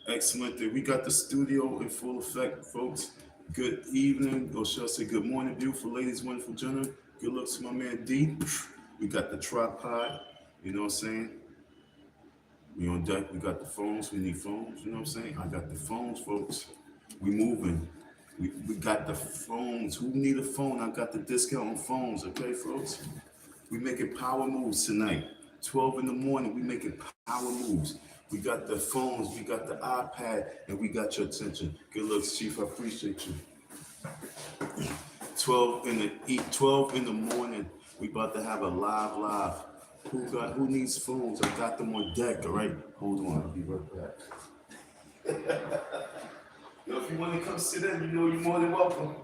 Excellent. We got the studio in full effect, folks. Good evening, or shall I say good morning, beautiful ladies, wonderful gentlemen. Good looks to my man D. We got the tripod, you know what I'm saying? We on deck, we got the phones, we need phones, you know what I'm saying? I got the phones, folks. We moving. We got the phones. Who need a phone? I got the discount on phones, okay, folks? We making power moves tonight. 12 in the morning, we making power moves. We got the phones, we got the iPad, and we got your attention. Good looks, Chief. I appreciate you. 12 in the morning. We about to have a live. Who needs phones? I got them on deck. All right, hold on. I'll be right back. Yo, if you want to come sit in, you know you're more than welcome.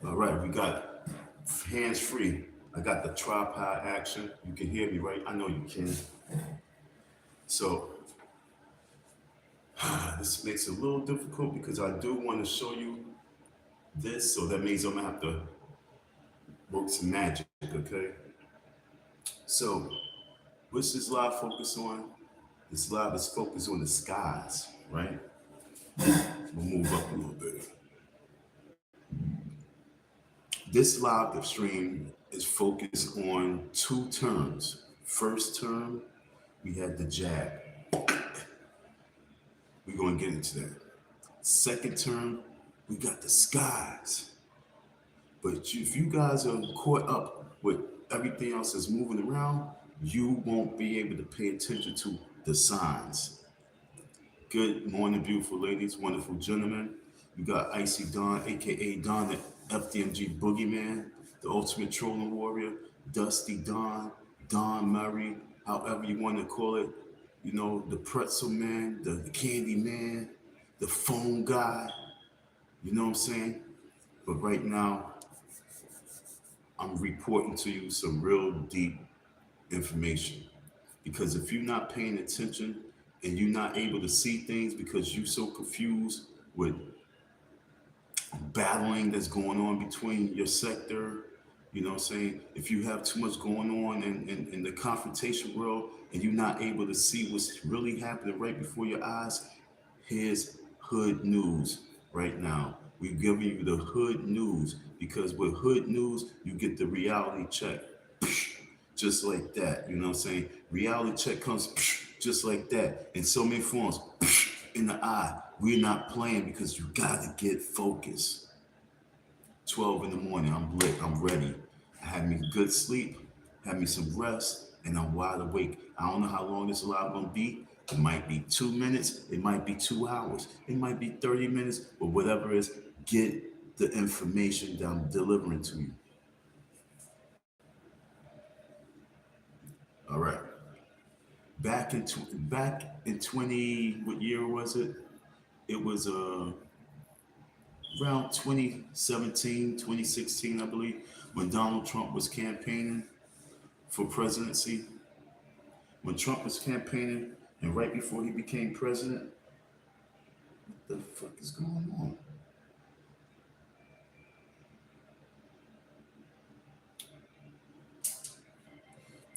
All right, we got hands free. I got the tripod action. You can hear me, right? I know you can. So this makes it a little difficult because I do want to show you this. So that means I'm gonna have to work some magic, okay? So what's this live focus on? This live is focused on the skies, right? We'll move up a little bit. This live stream is focused on two terms. First term, we had the jab. We're going to get into that. Second term, we got the skies. But if you guys are caught up with everything else that's moving around, you won't be able to pay attention to the signs. Good morning, beautiful ladies, wonderful gentlemen. You got Icy Don, aka Don the FDMG Boogieman, the ultimate trolling warrior, Dusty Don, Don Murray, however you want to call it. You know, the pretzel man, the candy man, the phone guy. You know what I'm saying? But right now, I'm reporting to you some real deep information. Because if you're not paying attention and you're not able to see things because you're so confused with battling that's going on between your sector, you know what I'm saying? If you have too much going on in the confrontation world and you're not able to see what's really happening right before your eyes, here's hood news right now. We're giving you the hood news because with hood news, you get the reality check. Just like that, you know what I'm saying? Reality check comes just like that in so many forms. In the eye, we're not playing because you gotta get focused. 12 in the morning, I'm lit, I'm ready. I had me good sleep, had me some rest, and I'm wide awake. I don't know how long this live gonna be. It might be 2 minutes, it might be 2 hours, it might be 30 minutes, but whatever it is, get the information that I'm delivering to you. All right. Back in 20, what year was it? It was around 2017, 2016, I believe, when Donald Trump was campaigning for presidency. When Trump was campaigning and right before he became president, what the fuck is going on?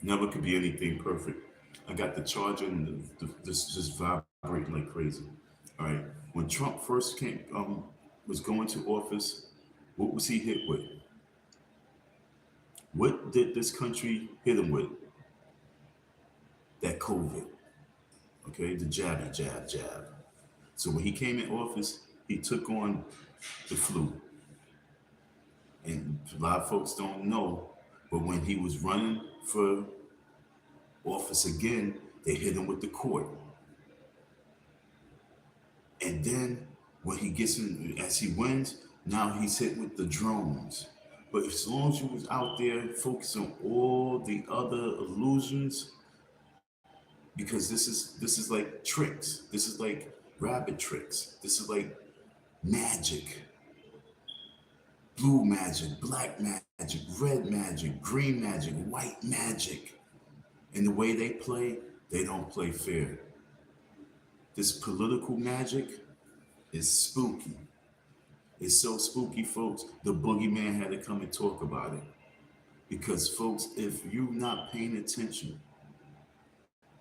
Never could be anything perfect. I got the charger and this just vibrating like crazy. All right. When Trump first was going to office, what was he hit with? What did this country hit him with? That COVID. Okay, the jabby jab jab. So when he came in office, he took on the flu. And a lot of folks don't know, but when he was running for office again, they hit him with the court. And then when he gets in, as he wins, now he's hit with the drones. But as long as you was out there focusing on all the other illusions, because this is like tricks. This is like rabbit tricks. This is like magic. Blue magic, black magic, red magic, green magic, white magic. And the way they don't play fair. This political magic is spooky. It's so spooky, folks. The boogeyman had to come and talk about it. Because, folks, if you're not paying attention,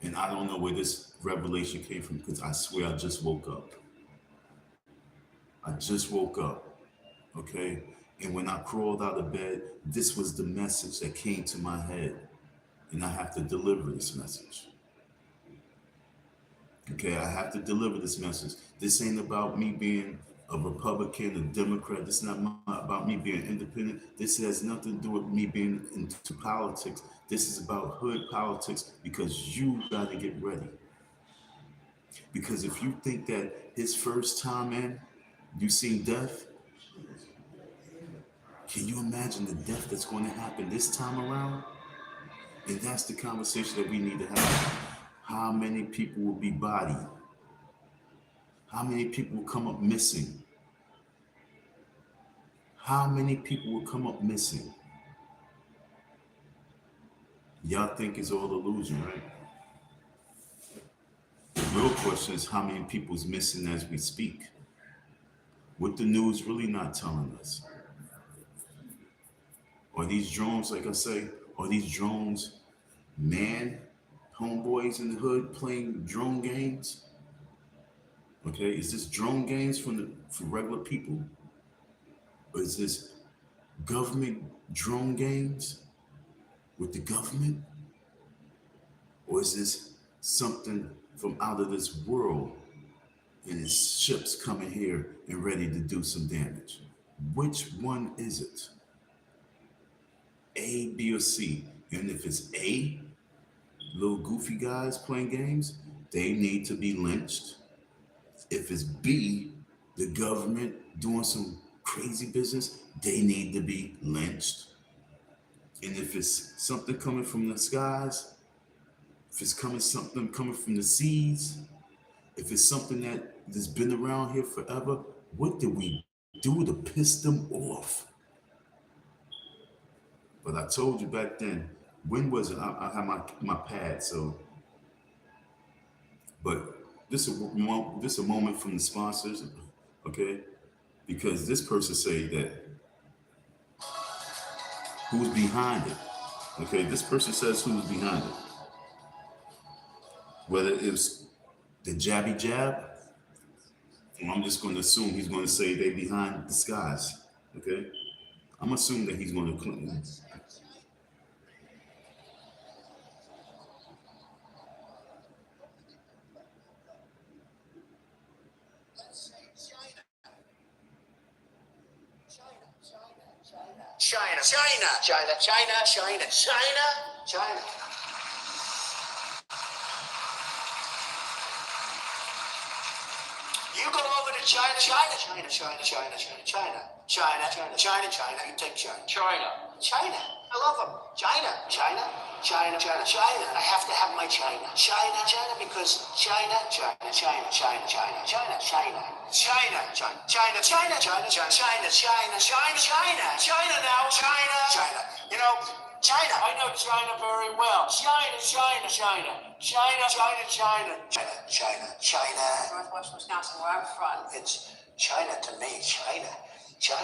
and I don't know where this revelation came from, because I swear I just woke up. I just woke up, okay? And when I crawled out of bed, this was the message that came to my head. And I have to deliver this message. Okay, I have to deliver this message. This ain't about me being a Republican, a Democrat. This is not about me being independent. This has nothing to do with me being into politics. This is about hood politics because you got to get ready. Because if you think that his first time in, you seen death, can you imagine the death that's going to happen this time around? And that's the conversation that we need to have. How many people will be bodied? How many people will come up missing? How many people will come up missing? Y'all think it's all illusion, right? The real question is how many people's missing as we speak? What the news really not telling us? Are these drones, like I say, are these drones man homeboys in the hood playing drone games? Okay, is this drone games for regular people? Or is this government drone games with the government? Or is this something from out of this world and it's ships coming here and ready to do some damage? Which one is it? A, B, or C? And if it's A, little goofy guys playing games, they need to be lynched. If it's B, the government doing some crazy business, they need to be lynched. And if it's something coming from the skies, if it's something coming from the seas, if it's something that has been around here forever, what do we do to piss them off? But I told you back then, when was it? I have my pad, so. But this is a moment from the sponsors, okay? Because this person say that who's behind it, okay? This person says who's behind it. Whether it's the jabby jab, I'm just going to assume he's going to say they behind the skies, okay? I'm assuming that he's going to claim. China. You go over to China. You take China. I love them. China. I have to have my China. China, because China now. China. You know, China. I know China very well. China. Northwest Wisconsin, where I'm from. It's China to me. China. You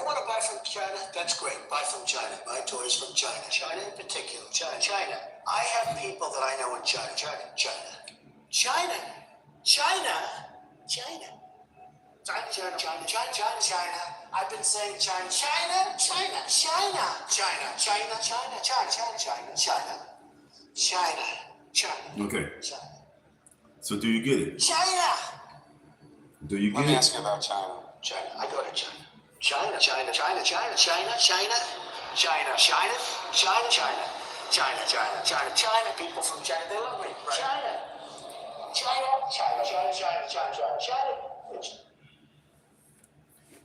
want to buy from China? That's great. Buy from China. Buy toys from China. China in particular. China. I have people that I know in China. China. I've been saying China. Okay. So do you get it? China. Do you get it? Let me ask you about China. I go to China. China. People from China, they love me. Right. China.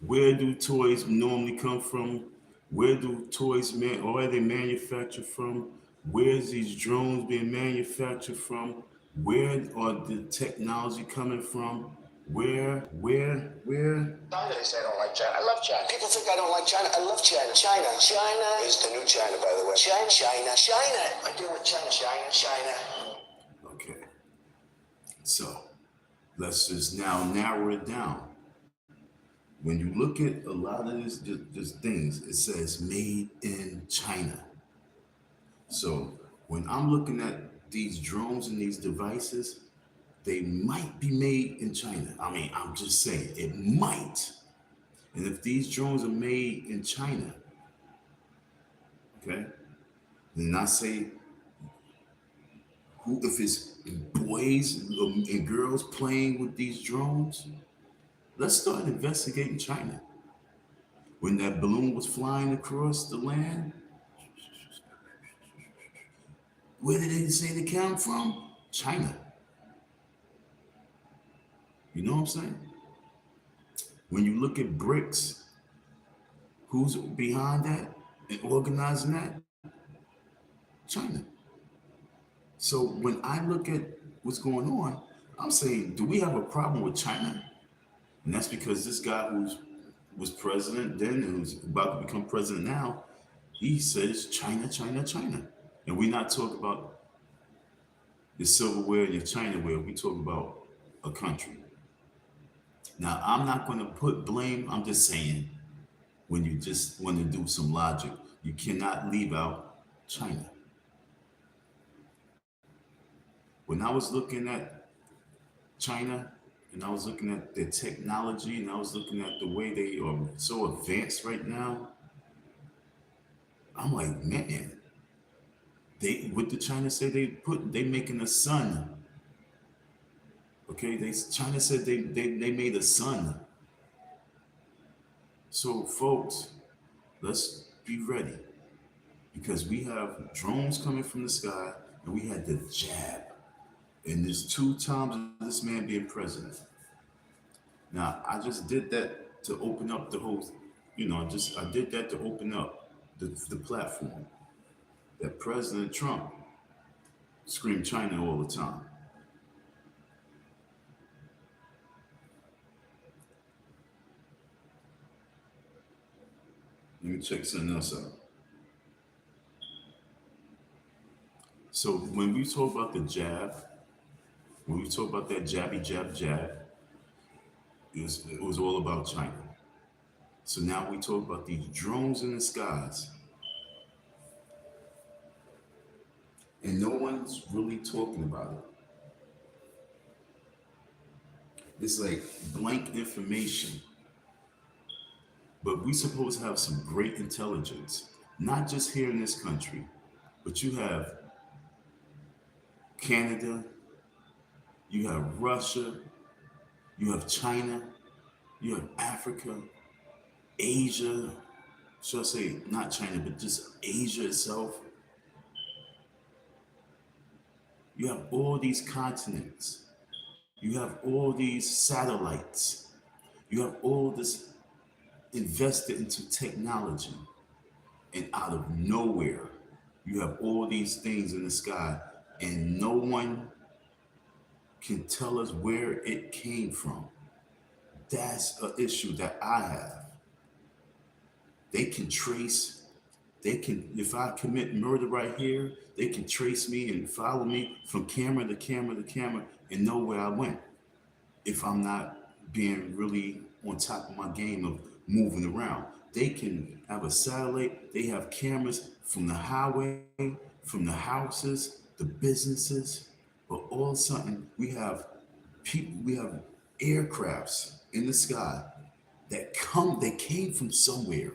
Where do toys normally come from? Where do toys or are they manufactured from? Where's these drones being manufactured from? Where are the technology coming from? Where? China, they say I don't like China. I love China. People think I don't like China. I love China. China is the new China, by the way. China. I deal with China. Okay. So let's just now narrow it down. When you look at a lot of these just things, it says made in China. So when I'm looking at these drones and these devices, they might be made in China. I mean, I'm just saying, it might. And if these drones are made in China, okay, then I say, if it's boys and girls playing with these drones, let's start investigating China. When that balloon was flying across the land, where did they say they came from? China. You know what I'm saying? When you look at BRICS, who's behind that and organizing that? China. So when I look at what's going on, I'm saying, do we have a problem with China? And that's because this guy who was president then and who's about to become president now, he says China. And we're not talking about your silverware and your Chinaware. We talk about a country. Now, I'm not going to put blame. I'm just saying, when you just want to do some logic, you cannot leave out China. When I was looking at China, and I was looking at their technology, and I was looking at the way they are so advanced right now, I'm like, man, what did China say they making a sun? Okay, China said they made a sun. So folks, let's be ready, because we have drones coming from the sky, and we had the jab. And there's 2 times of this man being president. Now, I just did that to open up the whole, I did that to open up the platform that President Trump screamed China all the time. Let me check something else out. So when we talk about the jab, when we talk about that jabby jab, it was all about China. So now we talk about these drones in the skies. And no one's really talking about it. It's like blank information. But we supposed to have some great intelligence, not just here in this country, but you have Canada, you have Russia, you have China, you have Africa, Asia, should I say not China, but just Asia itself. You have all these continents You have all these satellites. You have all this invested into technology. And out of nowhere, you have all these things in the sky, and no one can tell us where it came from. That's an issue that I have. They can trace, they can, if I commit murder right here, they can trace me and follow me from camera to camera to camera and know where I went if I'm not being really on top of my game of moving around. They can have a satellite, they have cameras from the highway, from the houses, the businesses, but all of a sudden we have people, we have aircrafts in the sky they came from somewhere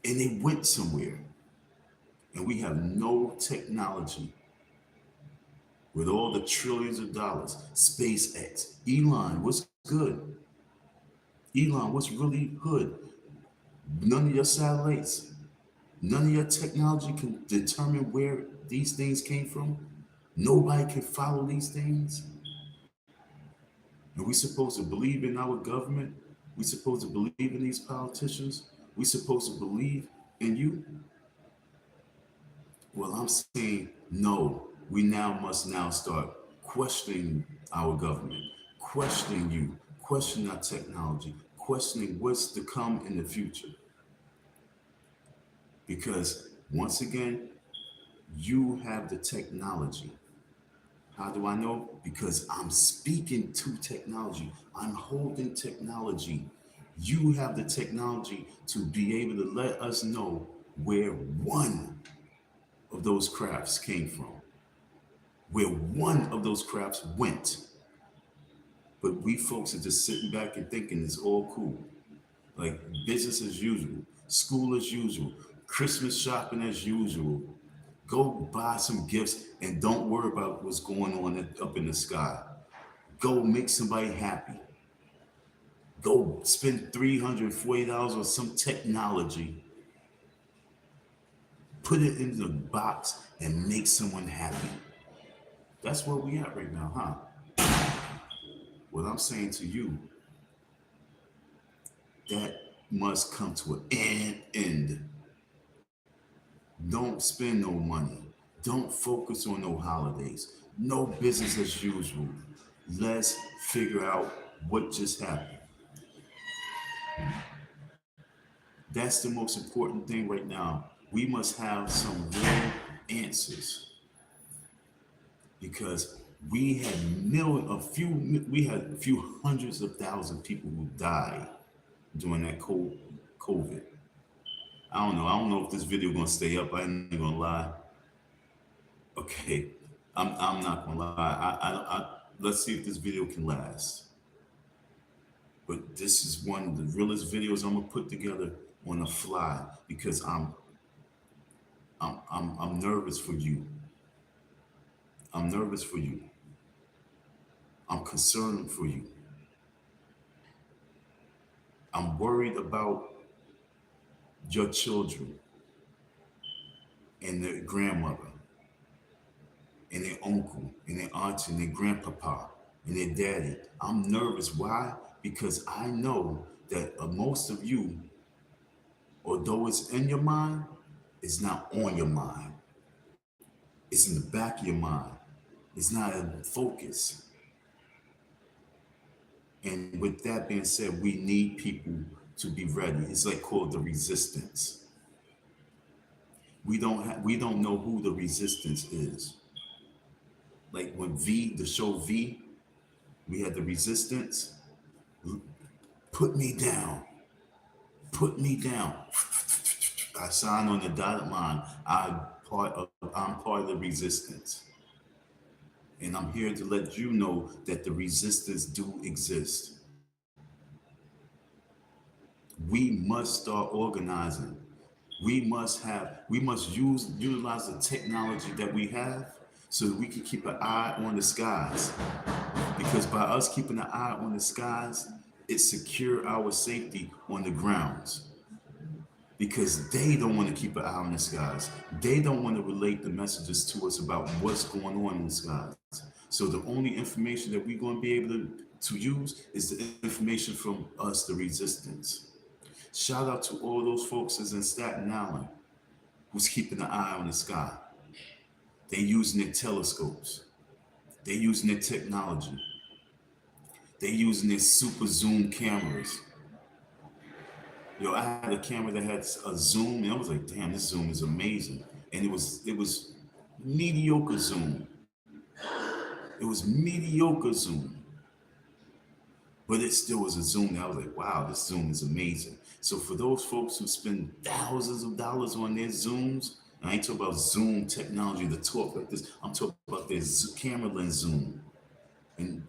and they went somewhere. And we have no technology with all the trillions of dollars. SpaceX, Elon, what's good? Elon, what's really good? None of your satellites, none of your technology can determine where these things came from. Nobody can follow these things. And we supposed to believe in our government? We supposed to believe in these politicians? We supposed to believe in you? Well, I'm saying no. We must now start questioning our government, questioning you, questioning our technology, questioning what's to come in the future. Because once again, you have the technology. How do I know? Because I'm speaking to technology. I'm holding technology. You have the technology to be able to let us know where one of those crafts came from, where one of those crafts went. But we folks are just sitting back and thinking it's all cool. Like business as usual, school as usual, Christmas shopping as usual. Go buy some gifts and don't worry about what's going on up in the sky. Go make somebody happy. Go spend $340 on some technology. Put it in the box and make someone happy. That's where we at right now, huh? What I'm saying to you, that must come to an end. Don't spend no money. Don't focus on no holidays. No business as usual. Let's figure out what just happened. That's the most important thing right now. We must have some real answers because we had a few hundreds of thousands of people who died during that COVID. I don't know. I don't know if this video gonna stay up. I ain't gonna lie. Okay, I'm not gonna lie. Let's see if this video can last. But this is one of the realest videos I'm gonna put together on the fly because I'm nervous for you. I'm nervous for you. I'm concerned for you. I'm worried about your children and their grandmother and their uncle and their auntie and their grandpapa and their daddy. I'm nervous. Why? Because I know that most of you, although it's in your mind, it's not on your mind. It's in the back of your mind. It's not in focus. And with that being said, we need people to be ready. It's like called the resistance. We don't know who the resistance is. Like when the show V, we had the resistance. Put me down. Put me down. I sign on the dotted line. I'm part of the resistance. And I'm here to let you know that the resistance do exist. We must start organizing. We must utilize the technology that we have so that we can keep an eye on the skies. Because by us keeping an eye on the skies, it secure our safety on the grounds. Because they don't want to keep an eye on the skies. They don't want to relate the messages to us about what's going on in the skies. So the only information that we're going to be able to use is the information from us, the resistance. Shout out to all those folks that's in Staten Island who's keeping an eye on the sky. They using their telescopes. They using their technology. They using their super zoom cameras. Yo, I had a camera that had a zoom, and I was like, damn, this zoom is amazing. And it was mediocre zoom. It was mediocre zoom. But it still was a zoom that I was like, wow, this zoom is amazing. So for those folks who spend thousands of dollars on their zooms, and I ain't talking about zoom technology to talk like this, I'm talking about their camera lens zoom. And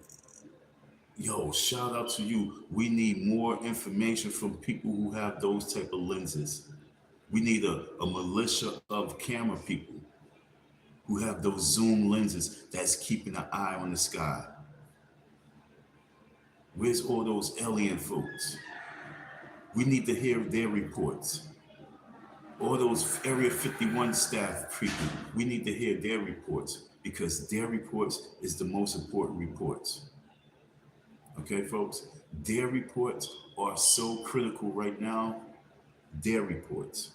yo, shout out to you. We need more information from people who have those type of lenses. We need a militia of camera people who have those zoom lenses that's keeping an eye on the sky. Where's all those alien folks? We need to hear their reports. All those Area 51 staff people, we need to hear their reports because their reports is the most important reports. Okay, folks? Their reports are so critical right now. Their reports.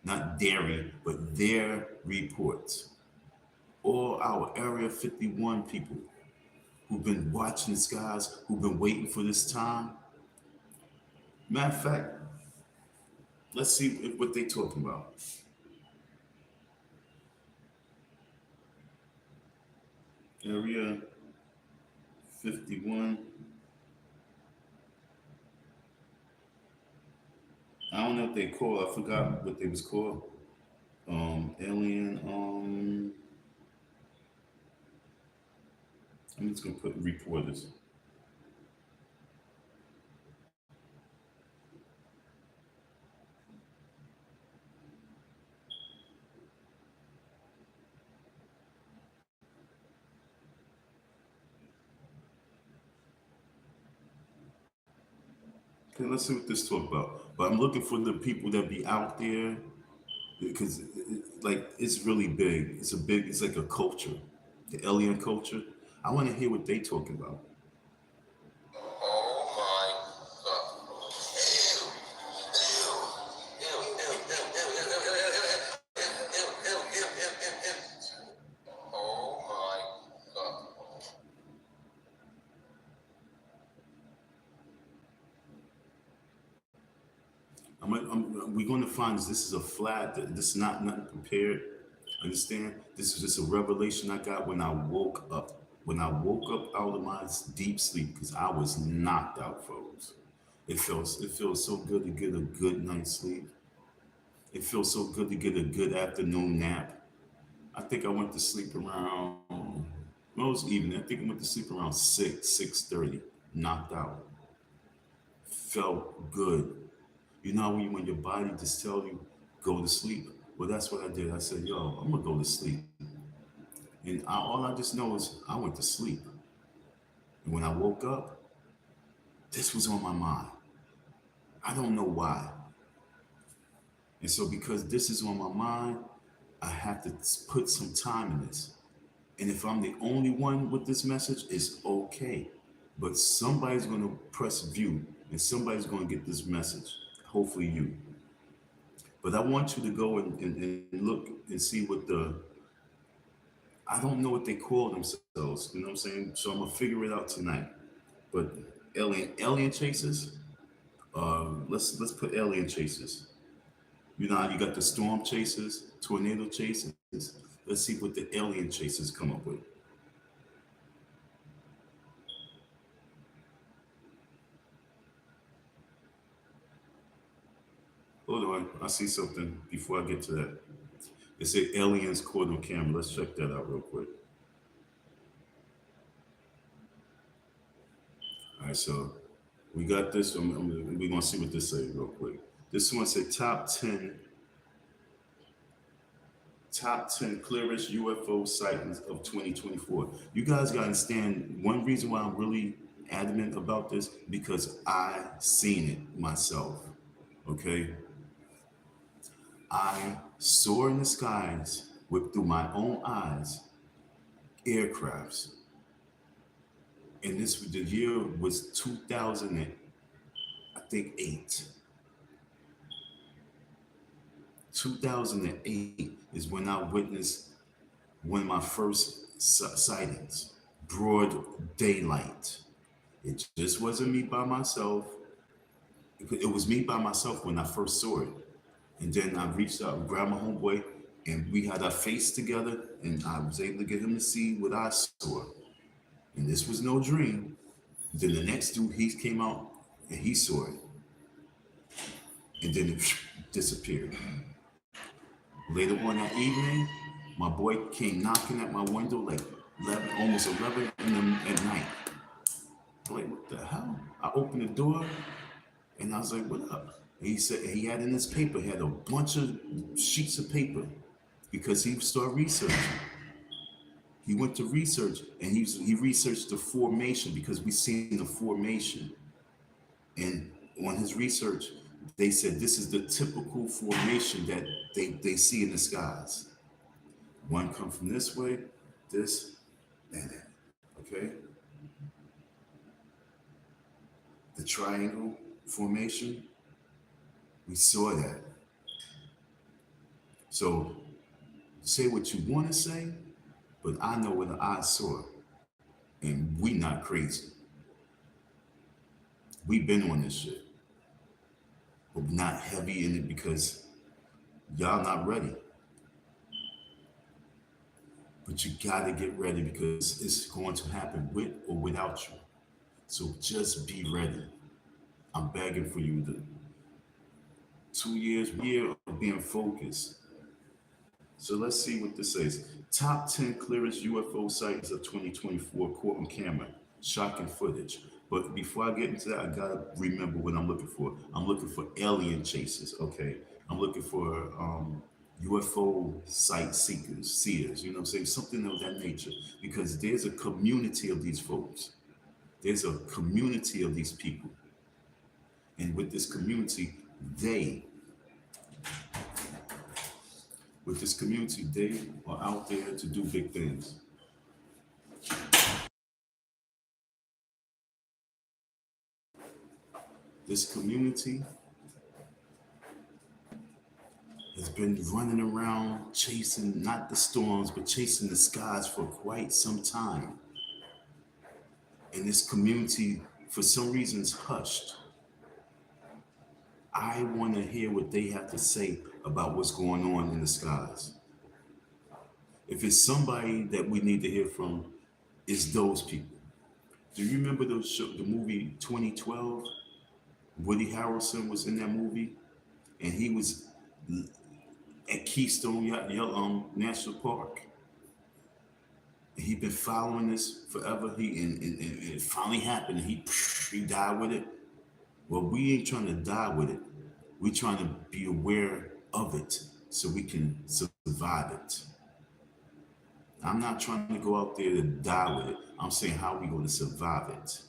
Not dairy, but their reports. All our Area 51 people who've been watching the skies, who've been waiting for this time. Matter of fact, let's see what they talking about. Area 51. I don't know what they call. I forgot what they was called. Alien. I'm just gonna put reporters. Okay, let's see what this talk about. But I'm looking for the people that be out there because like it's really big. It's like a culture, the alien culture. I want to hear what they talking about. Oh my God. Ew, ew, ew, ew, ew, ew, ew, ew, ew, ew, ew, ew, ew. Oh my God. We're going to find this is a flat. This is not nothing prepared. Understand? This is just a revelation I got when I woke up. When I woke up out of my deep sleep, because I was knocked out, folks. It feels so good to get a good night's sleep. It feels so good to get a good afternoon nap. I think I went to sleep around most evening. I think I went to sleep around 6:30, knocked out. Felt good. You know when your body just tells you go to sleep. Well, that's what I did. I said, yo, I'm gonna go to sleep. And all I just know is I went to sleep. And when I woke up, this was on my mind. I don't know why. And so because this is on my mind, I have to put some time in this. And if I'm the only one with this message, it's okay. But somebody's gonna press view and somebody's gonna get this message. Hopefully you. But I want you to go and look and see what I don't know what they call themselves, you know what I'm saying? So I'm gonna figure it out tonight. But alien chasers, let's put alien chasers. You know how you got the storm chasers, tornado chasers. Let's see what the alien chasers come up with. Hold on, I see something before I get to that. It said aliens caught on camera. Let's check that out real quick. All right, so we got this. We're gonna see what this say real quick. This one said top 10 clearest UFO sightings of 2024. You guys gotta understand one reason why I'm really adamant about this because I seen it myself. Okay, I saw in the skies through my own eyes aircrafts. And the year was 2000, I think 8. 2008 is when I witnessed one of my first sightings, broad daylight. It just wasn't me by myself. It was me by myself when I first saw it. And then I reached out and grabbed my homeboy, and we had our face together, and I was able to get him to see what I saw. And this was no dream. Then the next dude, he came out and he saw it. And then it disappeared. Later on that evening, my boy came knocking at my window like 11, almost 11 at night. I'm like, what the hell? I opened the door and I was like, what up? And he said he had in his paper, he had a bunch of sheets of paper because he started researching. He went to research and he researched the formation because we seen the formation. And on his research, they said this is the typical formation that they see in the skies. One come from this way, this, and that. Okay? The triangle formation, we saw that. So say what you want to say, but I know what I saw. And we not crazy. We've been on this shit. But not heavy in it because y'all not ready. But you gotta get ready because it's going to happen with or without you. So just be ready. I'm begging for you to 2 years, year of being focused. So let's see what this says. Top 10 clearest UFO sightings of 2024 caught on camera. Shocking footage. But before I get into that, I gotta remember what I'm looking for. I'm looking for alien chasers, okay? I'm looking for UFO sight seers, you know what I'm saying? Something of that nature. Because there's a community of these folks. There's a community of these people. And with this community, they are out there to do big things. This community has been running around chasing not the storms, but chasing the skies for quite some time. And this community, for some reason, is hushed. I want to hear what they have to say about what's going on in the skies. If it's somebody that we need to hear from, it's those people. Do you remember the movie 2012? Woody Harrelson was in that movie, and he was at Keystone National Park. And he'd been following this forever. And it finally happened. He died with it. Well, we ain't trying to die with it. We're trying to be aware of it so we can survive it. I'm not trying to go out there to die with it. I'm saying how are we going to survive it?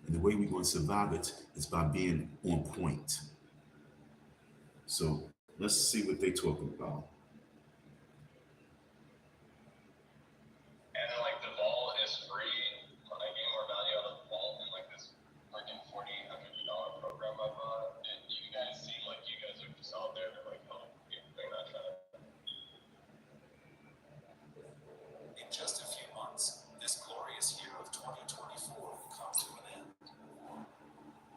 And the way we're going to survive it is by being on point. So let's see what they're talking about. And then like the vault is free. I gain more value out of the vault than like this freaking $4,800 program I bought. And you guys seem like you guys are just out there to like help people. They're not trying to. In just a few months, this glorious year of 2024 will come to an end.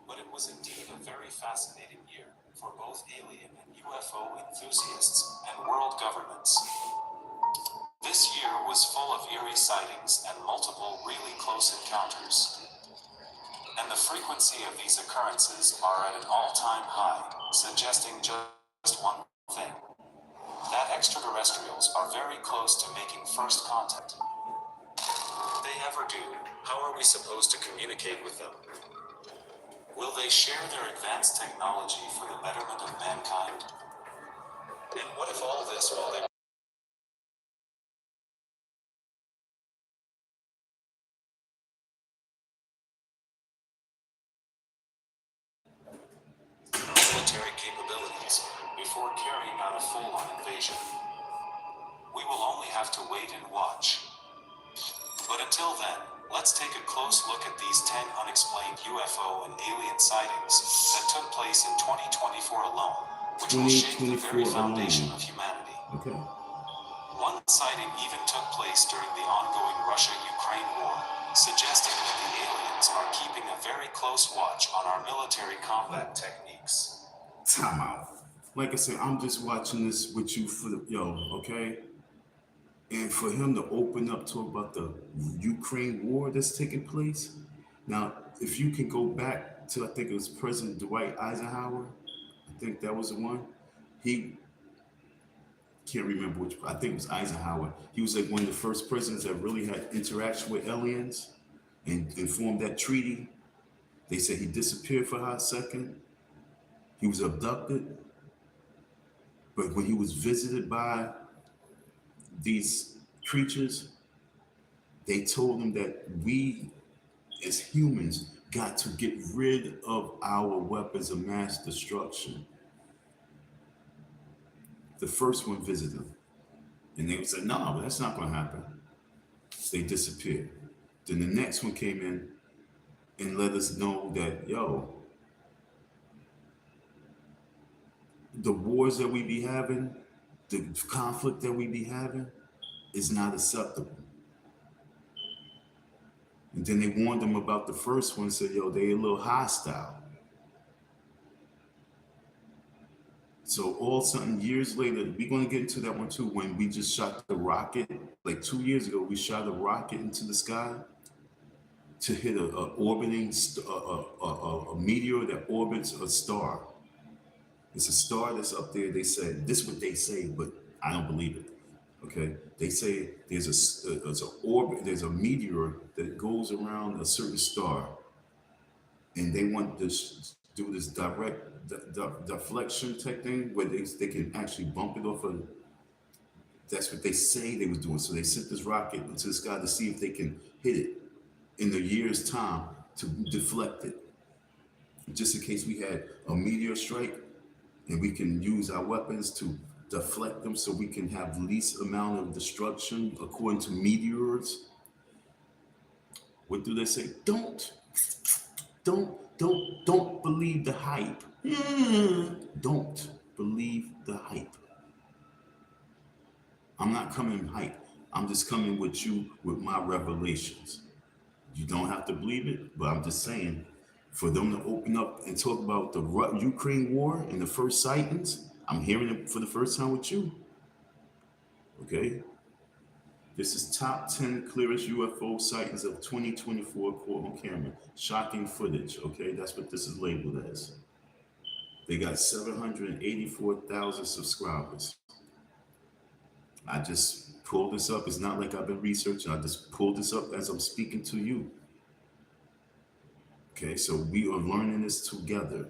But it was indeed a very fascinating year for both alien and UFO enthusiasts and world governments. This year was full of eerie sightings and multiple really close encounters. And the frequency of these occurrences are at an all-time high, suggesting just one thing: that extraterrestrials are very close to making first contact. If they ever do, how are we supposed to communicate with them? Will they share their advanced technology for the betterment of mankind? And what if all this while they military capabilities before carrying out a full-on invasion? We will only have to wait and watch. But until then, let's take a close look at these 10 unexplained UFO and alien sightings that took place in 2024 alone, which will shake the very 2024 foundation alone. of humanity. Okay. One sighting even took place during the ongoing Russia-Ukraine war, suggesting that the aliens are keeping a very close watch on our military combat techniques. Time out. Like I said, I'm just watching this with you for the okay? And for him to open up, talk about the Ukraine war that's taking place. Now, if you can go back to, I think it was President Dwight Eisenhower, I think that was the one. He can't remember which, I think it was Eisenhower. He was like one of the first presidents that really had interaction with aliens and formed that treaty. They said he disappeared for a hot second. He was abducted. But when he was visited by these creatures, they told him that we as humans got to get rid of our weapons of mass destruction. The first one visited him. And they said, no, that's not going to happen. They disappeared. Then the next one came in and let us know that, the wars that we be having, the conflict that we be having is not acceptable. And then they warned them about the first one, said, they a little hostile. So all of a sudden, years later, we're going to get into that one too, when we just shot the rocket, like 2 years ago, we shot a rocket into the sky to hit a meteor that orbits a star. It's a star that's up there. They said, this is what they say, but I don't believe it. Okay, they say there's a meteor that goes around a certain star, and they want to do this direct deflection type thing where they can actually bump it off of. That's what they say they was doing. So they sent this rocket into the sky to see if they can hit it in the year's time to deflect it, just in case we had a meteor strike, and we can use our weapons to deflect them so we can have the least amount of destruction according to meteors. What do they say? Don't believe the hype. Don't believe the hype. I'm not coming hype. I'm just coming with you with my revelations. You don't have to believe it, but I'm just saying, for them to open up and talk about the Ukraine war and the first sightings, I'm hearing it for the first time with you. Okay? This is top 10 clearest UFO sightings of 2024 caught on camera. Shocking footage, okay? That's what this is labeled as. They got 784,000 subscribers. I just pulled this up. It's not like I've been researching. I just pulled this up as I'm speaking to you. Okay, so we are learning this together.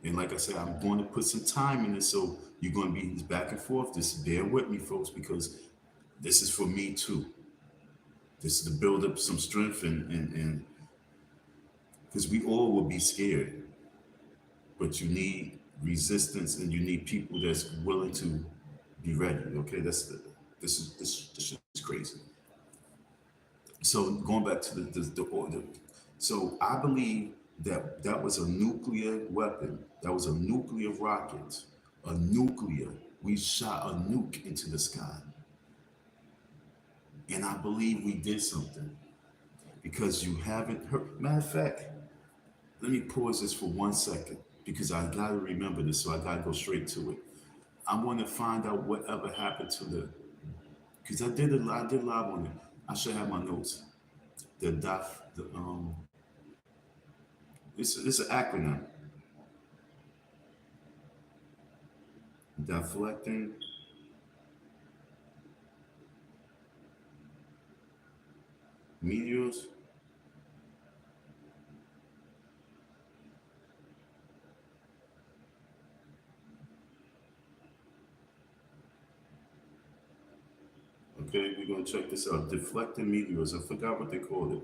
And like I said, I'm going to put some time in this, so you're going to be back and forth. Just bear with me, folks, because this is for me too. This is to build up some strength and because we all will be scared, but you need resistance and you need people that's willing to be ready. Okay, this is crazy. So going back to the order. So I believe that was a nuclear weapon. That was a nuclear rocket. A nuclear. We shot a nuke into the sky. And I believe we did something. Because you haven't heard. Matter of fact, let me pause this for 1 second. Because I gotta remember this, so I gotta go straight to it. I want to find out whatever happened to because I did live on it. I should have my notes. It's an acronym. Deflecting meteors. Okay, we're gonna check this out. Deflecting meteors. I forgot what they called it.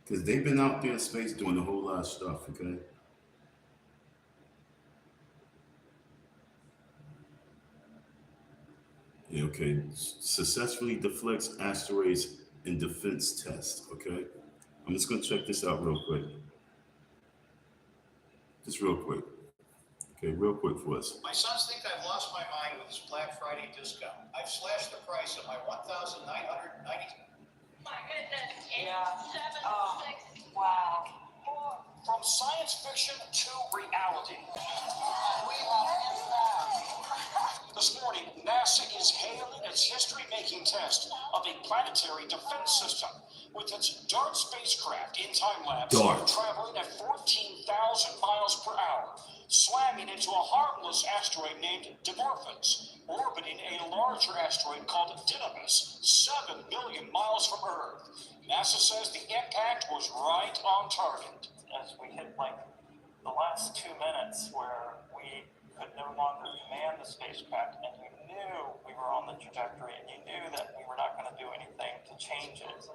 Because they've been out there in space doing a whole lot of stuff, okay? Yeah, okay. Successfully deflects asteroids in defense test, okay? I'm just gonna check this out real quick. Just real quick. Okay, real quick for us. My sons think I've lost my mind with this Black Friday discount. I've slashed the price of my 1,990. My goodness. Yeah. 7, Oh. 6. Wow. From science fiction to reality. This morning, NASA is hailing its history-making test of a planetary defense system with its DART spacecraft in time-lapse traveling at 14,000 miles per hour, slamming into a harmless asteroid named Dimorphos, orbiting a larger asteroid called Dynamis, 7 billion miles from Earth. NASA says the impact was right on target. As we hit like the last 2 minutes where we could no longer command the spacecraft, and you knew we were on the trajectory, and you knew that we were not going to do anything to change it.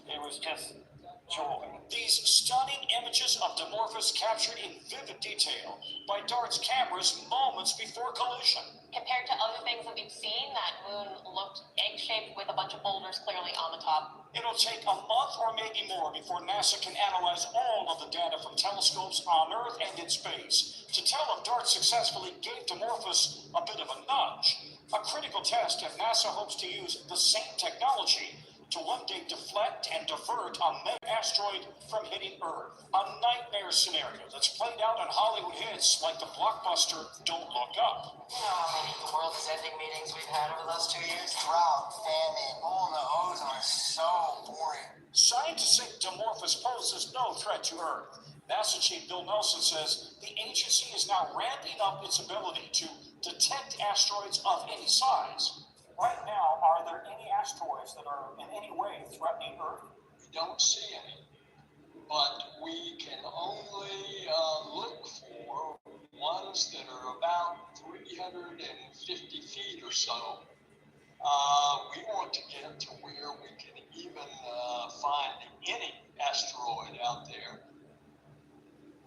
It was just joy. These stunning images of Dimorphos captured in vivid detail by DART's cameras moments before collision. Compared to other things that we've seen, that moon looked egg-shaped with a bunch of boulders clearly on the top. It'll take a month or maybe more before NASA can analyze all of the data from telescopes on Earth and in space to tell if DART successfully gave Dimorphos a bit of a nudge. A critical test if NASA hopes to use the same technology to one day deflect and divert a mega asteroid from hitting Earth. A nightmare scenario that's played out in Hollywood hits like the blockbuster Don't Look Up. You know how many world is ending meetings we've had over the last 2 years? Drought, famine, hole in the ozone is so boring. Scientists think Dimorphos poses no threat to Earth. NASA Chief Bill Nelson says the agency is now ramping up its ability to detect asteroids of any size. Right now, are there any asteroids that are in any way threatening Earth? We don't see any, but we can only look for ones that are about 350 feet or so. We want to get to where we can even find any asteroid out there.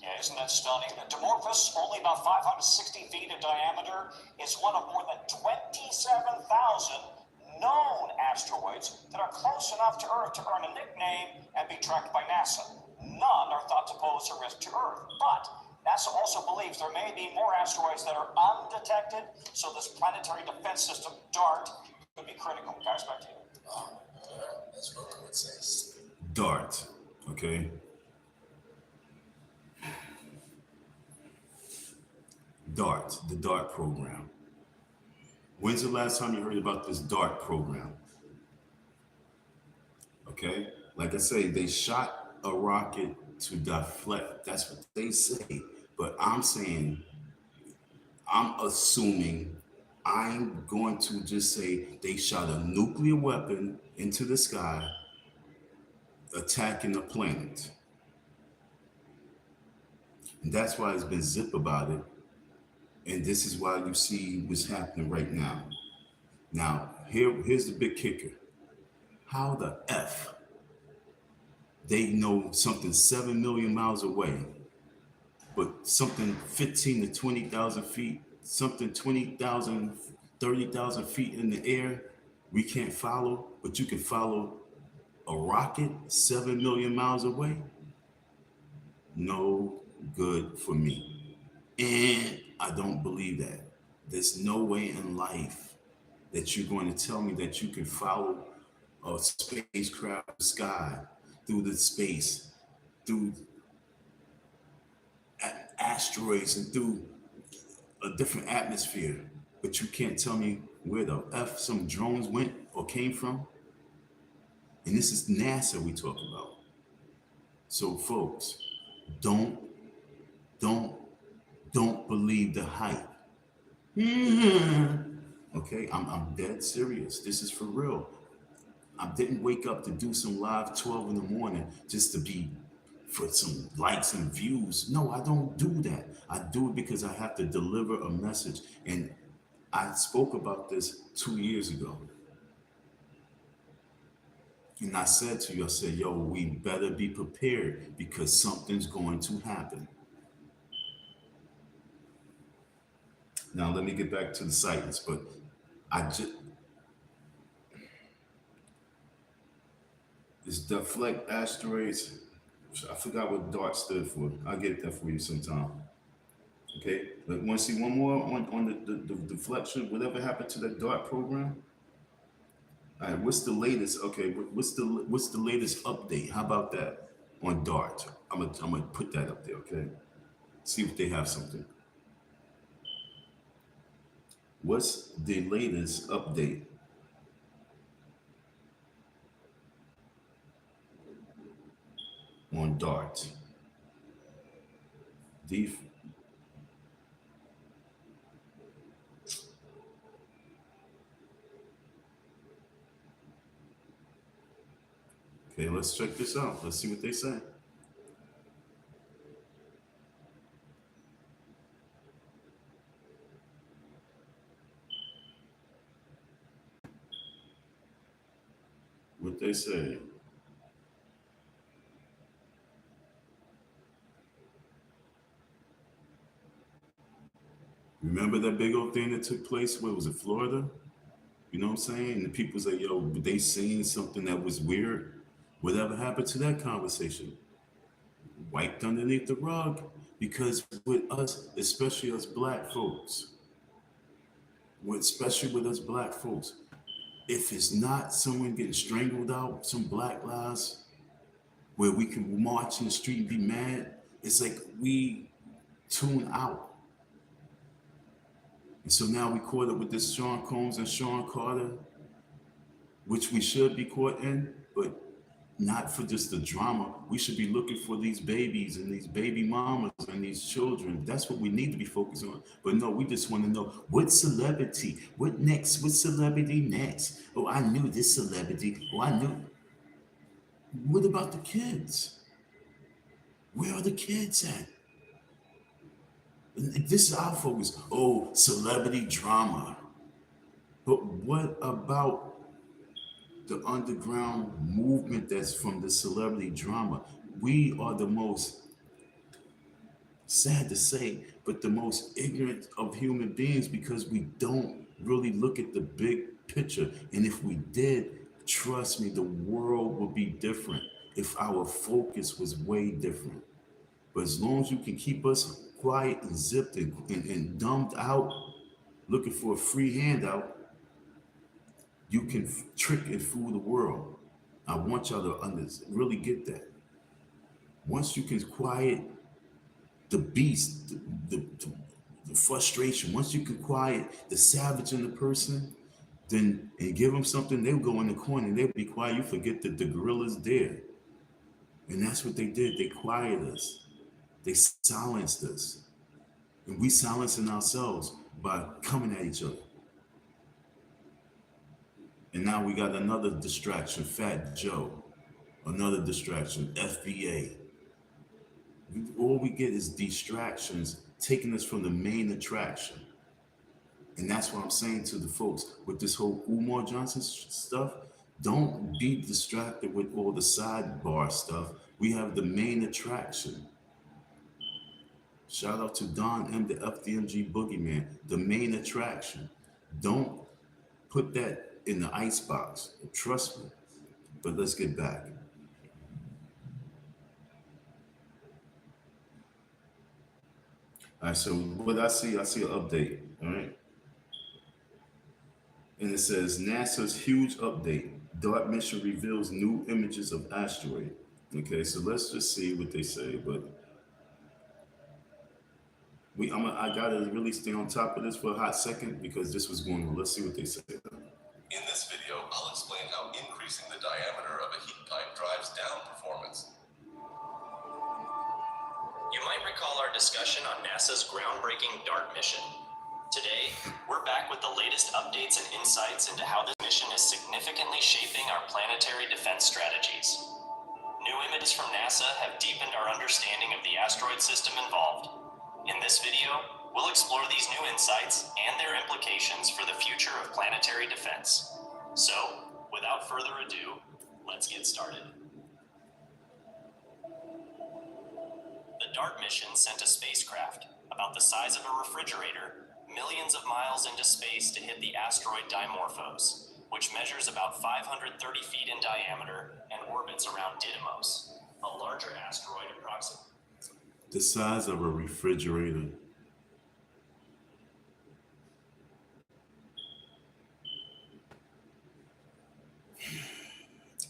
Yeah, isn't that stunning? Dimorphos, only about 560 feet in diameter, is one of more than 27,000 known asteroids that are close enough to Earth to earn a nickname and be tracked by NASA. None are thought to pose a risk to Earth, but NASA also believes there may be more asteroids that are undetected, so this planetary defense system, DART, could be critical. Guys, back to you. That's what I would say. DART, okay? DART, the DART program. When's the last time you heard about this DART program? Okay, like I say, they shot a rocket to deflect. That's what they say. But I'm saying, I'm assuming, I'm going to just say they shot a nuclear weapon into the sky, attacking the planet. And that's why it's been zip about it. And this is why you see what's happening right now. Now, here's the big kicker. How the F they know something 7 million miles away, but something 15 to 20,000 feet, something 20,000, 30,000 feet in the air, we can't follow, but you can follow a rocket 7 million miles away? No good for me. And I don't believe that. There's no way in life that you're going to tell me that you can follow a spacecraft sky through the space, through asteroids and through a different atmosphere, but you can't tell me where the F some drones went or came from. And this is NASA we talk about. So folks, don't believe the hype. Okay, I'm dead serious. This is for real. I didn't wake up to do some live 12 in the morning just to be for some likes and views. No, I don't do that. I do it because I have to deliver a message. And I spoke about this 2 years ago. And I said to you, I said, yo, we better be prepared because something's going to happen. Now, let me get back to the sightings, but this deflect asteroids, I forgot what DART stood for. I'll get that for you sometime. Okay, but want to see one more on the deflection? Whatever happened to that DART program? All right, what's the latest? Okay, what's the latest update? How about that on DART? I'm gonna put that up there. Okay, see if they have something. What's the latest update on DART? Okay, let's check this out. Let's see what they say. What they say. Remember that big old thing that took place? Where was it, Florida? You know what I'm saying? And the people say, yo, they seen something that was weird. Whatever happened to that conversation? Wiped underneath the rug. Because with us, especially us black folks, especially with us black folks, if it's not someone getting strangled out, some black lives, where we can march in the street and be mad, it's like we tune out. And so now we caught up with this Sean Combs and Sean Carter, which we should be caught in, but not for just the drama. We should be looking for these babies and these baby mamas and these children. That's what we need to be focused on. But no, we just want to know what celebrity, what next, what celebrity next? Oh, I knew this celebrity. Oh, I knew. What about the kids? Where are the kids at? This is our focus. Oh, celebrity drama. But what about the underground movement that's from the celebrity drama? We are the most, sad to say, but the most ignorant of human beings because we don't really look at the big picture. And if we did, trust me, the world would be different if our focus was way different. But as long as you can keep us quiet and zipped and dumbed out, looking for a free handout, you can trick and fool the world. I want y'all to really get that. Once you can quiet the beast, the frustration, once you can quiet the savage in the person, then and give them something, they'll go in the corner and they'll be quiet. You forget that the gorilla's there. And that's what they did. They quieted us. They silenced us. And we silencing ourselves by coming at each other. And now we got another distraction, Fat Joe. Another distraction, FBA. All we get is distractions taking us from the main attraction. And that's what I'm saying to the folks with this whole Umar Johnson stuff. Don't be distracted with all the sidebar stuff. We have the main attraction. Shout out to Don M-TheeFDMGBoogieman, the main attraction. Don't put that in the icebox. Trust me. But let's get back. All right, so what I see an update, all right? And it says NASA's huge update. DART mission reveals new images of asteroid. Okay, so let's just see what they say, but I gotta really stay on top of this for a hot second because this was going on. Let's see what they say. In this video, I'll explain how increasing the diameter of a heat pipe drives down performance. You might recall our discussion on NASA's groundbreaking DART mission. Today, we're back with the latest updates and insights into how this mission is significantly shaping our planetary defense strategies. New images from NASA have deepened our understanding of the asteroid system involved. In this video, we'll explore these new insights and their implications for the future of planetary defense. So, without further ado, Let's get started. The DART mission sent a spacecraft, about the size of a refrigerator, millions of miles into space to hit the asteroid Dimorphos, which measures about 530 feet in diameter and orbits around Didymos, a larger asteroid approximately The size of a refrigerator.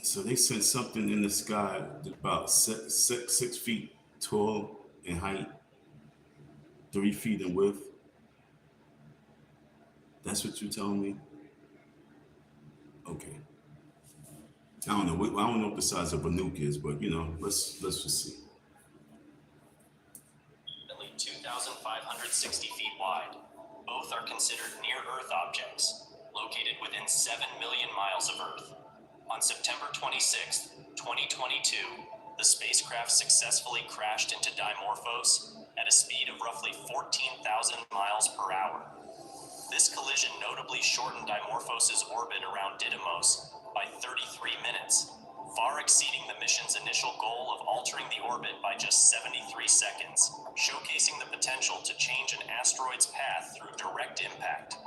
So they sent something in the sky about 6 feet tall in height, 3 feet in width. That's what you're telling me? Okay. I don't know. I don't know what the size of a nuke is, but you know, let's just see. 2,560 feet wide. Both are considered near-Earth objects, located within 7 million miles of Earth. On September 26, 2022, the spacecraft successfully crashed into Dimorphos at a speed of roughly 14,000 miles per hour. This collision notably shortened Dimorphos' orbit around Didymos by 33 minutes, far exceeding the mission's initial goal of altering the orbit by just 73 seconds, showcasing the potential to change an asteroid's path through direct impact.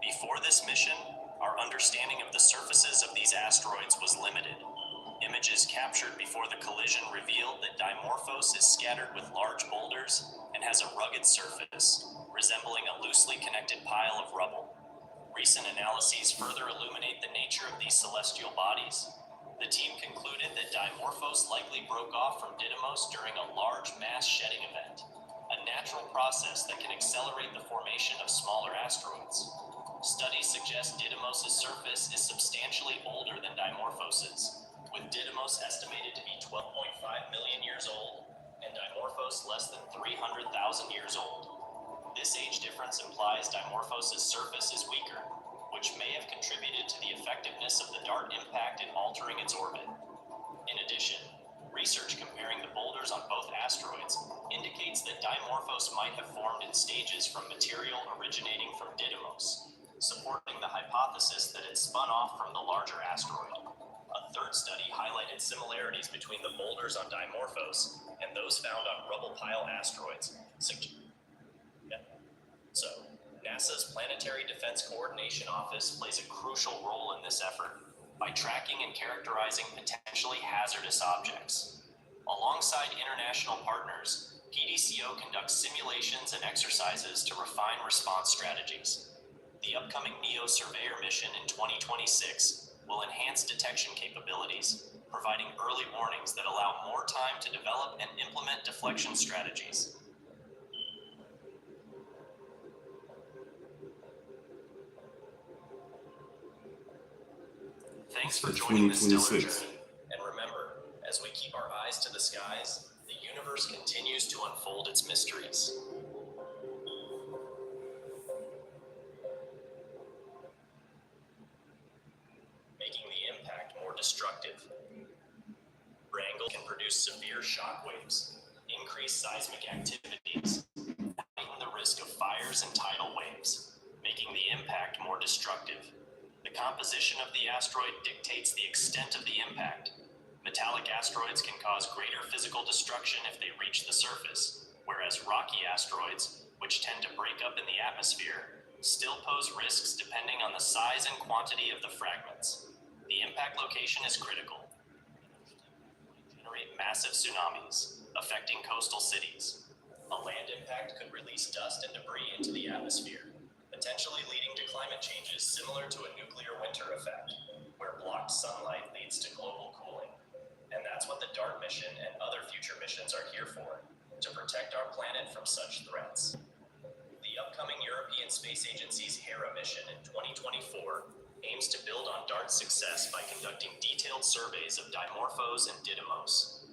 Before this mission, our understanding of the surfaces of these asteroids was limited. Images captured before the collision revealed that Dimorphos is scattered with large boulders and has a rugged surface, resembling a loosely connected pile of rubble. Recent analyses further illuminate the nature of these celestial bodies. The team concluded that Dimorphos likely broke off from Didymos during a large mass shedding event, a natural process that can accelerate the formation of smaller asteroids. Studies suggest Didymos' surface is substantially older than Dimorphos', with Didymos estimated to be 12.5 million years old and Dimorphos less than 300,000 years old. This age difference implies Dimorphos' surface is weaker, which may have contributed to the effectiveness of the DART impact in altering its orbit. In addition, research comparing the boulders on both asteroids indicates that Dimorphos might have formed in stages from material originating from Didymos, supporting the hypothesis that it spun off from the larger asteroid. A third study highlighted similarities between the boulders on Dimorphos and those found on rubble pile asteroids. So, NASA's Planetary Defense Coordination Office plays a crucial role in this effort by tracking and characterizing potentially hazardous objects. Alongside international partners, PDCO conducts simulations and exercises to refine response strategies. The upcoming NEO Surveyor mission in 2026 will enhance detection capabilities, providing early warnings that allow more time to develop and implement deflection strategies. Thanks for joining the stellar journey. And remember, as we keep our eyes to the skies, the universe continues to unfold its mysteries. Making the impact more destructive. Triangle can produce severe shock waves, increase seismic activities, heighten the risk of fires and tidal waves, making the impact more destructive. The composition of the asteroid dictates the extent of the impact. Metallic asteroids can cause greater physical destruction if they reach the surface, whereas rocky asteroids, which tend to break up in the atmosphere, still pose risks depending on the size and quantity of the fragments. The impact location is critical. Generate massive tsunamis, affecting coastal cities. A land impact could release dust and debris into the atmosphere, potentially leading to climate changes similar to a nuclear winter effect, where blocked sunlight leads to global cooling. And that's what the DART mission and other future missions are here for, to protect our planet from such threats. The upcoming European Space Agency's Hera mission in 2024 aims to build on DART's success by conducting detailed surveys of Dimorphos and Didymos.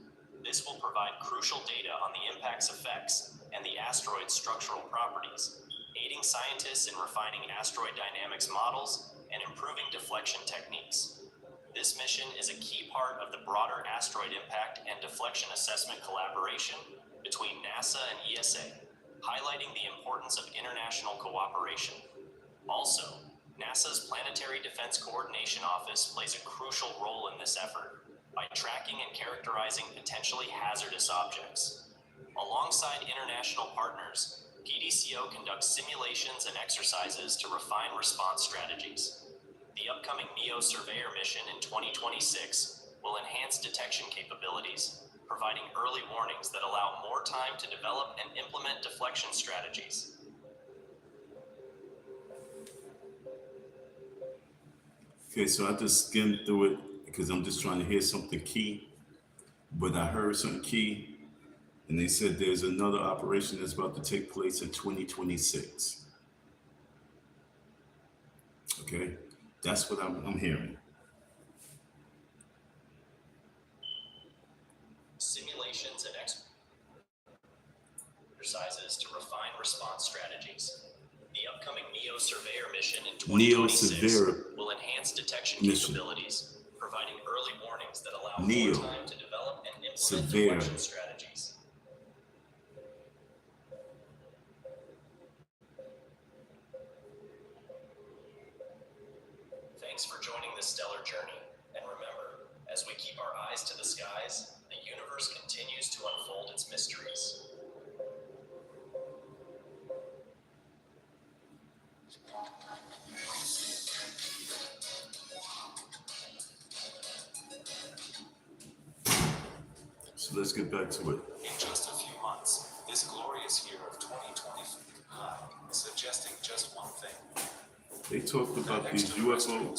This will provide crucial data on the impact's effects and the asteroid's structural properties, aiding scientists in refining asteroid dynamics models and improving deflection techniques. This mission is a key part of the broader asteroid impact and deflection assessment collaboration between NASA and ESA, highlighting the importance of international cooperation. Also, NASA's Planetary Defense Coordination Office plays a crucial role in this effort by tracking and characterizing potentially hazardous objects. Alongside international partners, PDCO conducts simulations and exercises to refine response strategies. The upcoming NEO Surveyor mission in 2026 will enhance detection capabilities, providing early warnings that allow more time to develop and implement deflection strategies. Okay, so I just skimmed through it because I'm just trying to hear something key, but I heard something key, and they said there's another operation that's about to take place in 2026. Okay, that's what I'm hearing. Simulations and exercises to refine response strategies. The upcoming NEO Surveyor mission in 2026 will enhance detection capabilities, providing early warnings that allow more time to develop and implement deflection strategies. Thanks for joining this stellar journey, and remember, as we keep our eyes to the skies, the universe continues to unfold its mysteries. So let's get back to it. In just a few months, this glorious year of 2025, suggesting just one thing. They talked about these UFO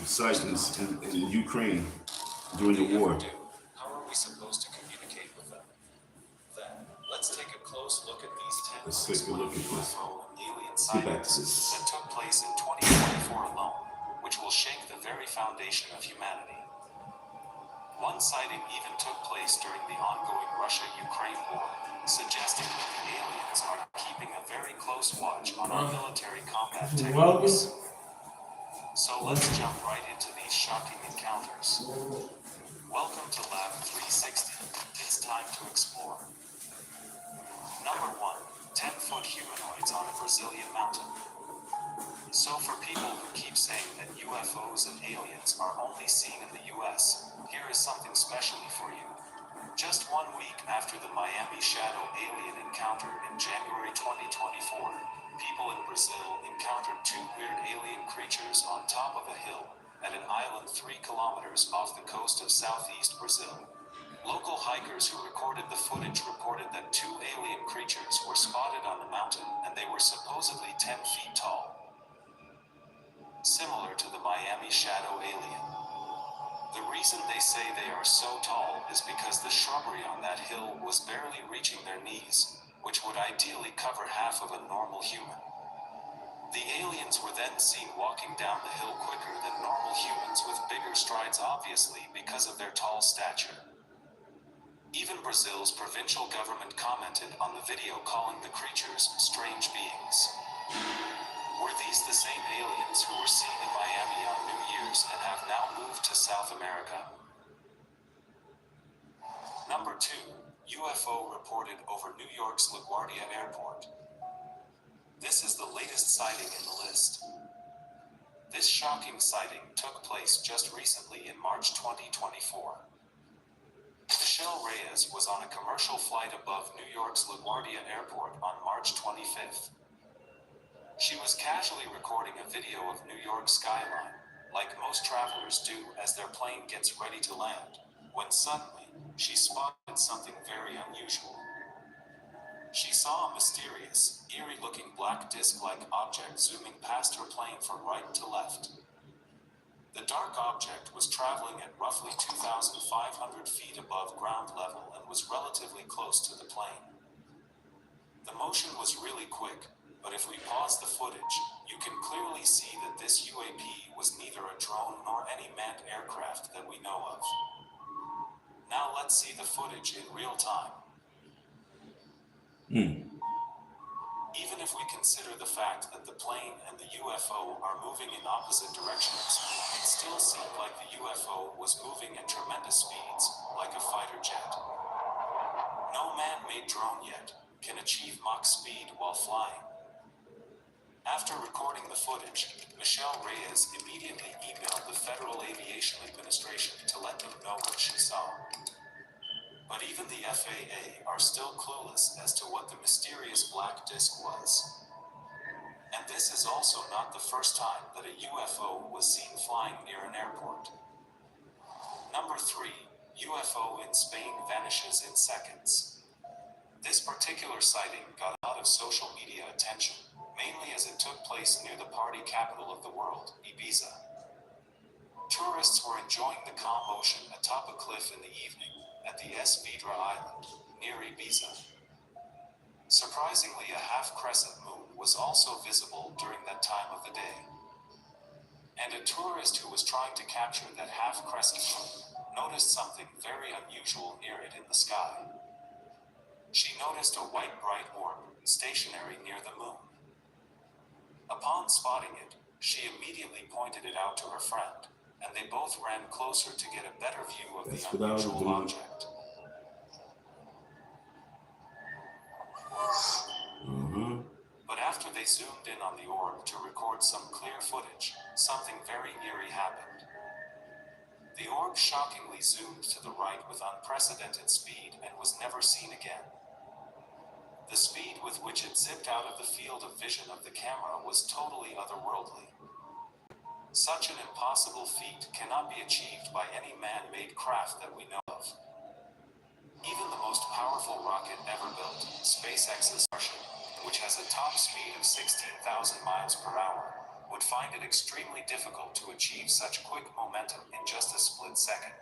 sightings in Ukraine during the war. How are we supposed to communicate with them? Then, let's take a close look at these 10 Let's take a look at this. alien Let's get back to sightings this. that took place in 2024 alone, which will shake the very foundation of humanity. One sighting even took place during the ongoing Russia-Ukraine war, suggesting that the aliens are keeping a very close watch on our military combat techniques. So let's jump right into these shocking encounters. Welcome to Lab 360. It's time to explore. Number 1, 10-foot humanoids on a Brazilian mountain. So for people who keep saying that UFOs and aliens are only seen in the US, here is something specially for you. Just 1 week after the Miami shadow alien encounter in January 2024, people in Brazil encountered 2 weird alien creatures on top of a hill at an island 3 kilometers off the coast of southeast Brazil. Local hikers who recorded the footage reported that 2 alien creatures were spotted on the mountain and they were supposedly 10 feet tall. Similar to the Miami shadow alien. The reason they say they are so tall is because the shrubbery on that hill was barely reaching their knees, which would ideally cover half of a normal human. The aliens were then seen walking down the hill quicker than normal humans with bigger strides, obviously because of their tall stature. Even Brazil's provincial government commented on the video, calling the creatures strange beings. Were these the same aliens who were seen in Miami on New Year's and have now moved to South America? Number 2, UFO reported over New York's LaGuardia Airport. This is the latest sighting in the list. This shocking sighting took place just recently in March 2024. Michelle Reyes was on a commercial flight above New York's LaGuardia Airport on March 25th. She was casually recording a video of New York's skyline, like most travelers do as their plane gets ready to land, when suddenly, she spotted something very unusual. She saw a mysterious, eerie-looking black disc-like object zooming past her plane from right to left. The dark object was traveling at roughly 2,500 feet above ground level and was relatively close to the plane. The motion was really quick, but if we pause the footage, you can clearly see that this UAP was neither a drone nor any manned aircraft that we know of. Now let's see the footage in real time. Even if we consider the fact that the plane and the UFO are moving in opposite directions, it still seemed like the UFO was moving at tremendous speeds, like a fighter jet. No man-made drone yet can achieve Mach speed while flying. After recording the footage, Michelle Reyes immediately emailed the Federal Aviation Administration to let them know what she saw. But even the FAA are still clueless as to what the mysterious black disc was. And this is also not the first time that a UFO was seen flying near an airport. Number 3, UFO in Spain vanishes in seconds. This particular sighting got a lot of social media attention, mainly as it took place near the party capital of the world, Ibiza. Tourists were enjoying the calm ocean atop a cliff in the evening at the Esvedra Island, near Ibiza. Surprisingly, a half-crescent moon was also visible during that time of the day. And a tourist who was trying to capture that half-crescent moon noticed something very unusual near it in the sky. She noticed a white bright orb stationary near the moon. Upon spotting it, she immediately pointed it out to her friend, and they both ran closer to get a better view of the unusual object. But after they zoomed in on the orb to record some clear footage, something very eerie happened. The orb shockingly zoomed to the right with unprecedented speed and was never seen again. The speed with which it zipped out of the field of vision of the camera was totally otherworldly. Such an impossible feat cannot be achieved by any man-made craft that we know of. Even the most powerful rocket ever built, SpaceX's Starship, which has a top speed of 16,000 miles per hour, would find it extremely difficult to achieve such quick momentum in just a split second.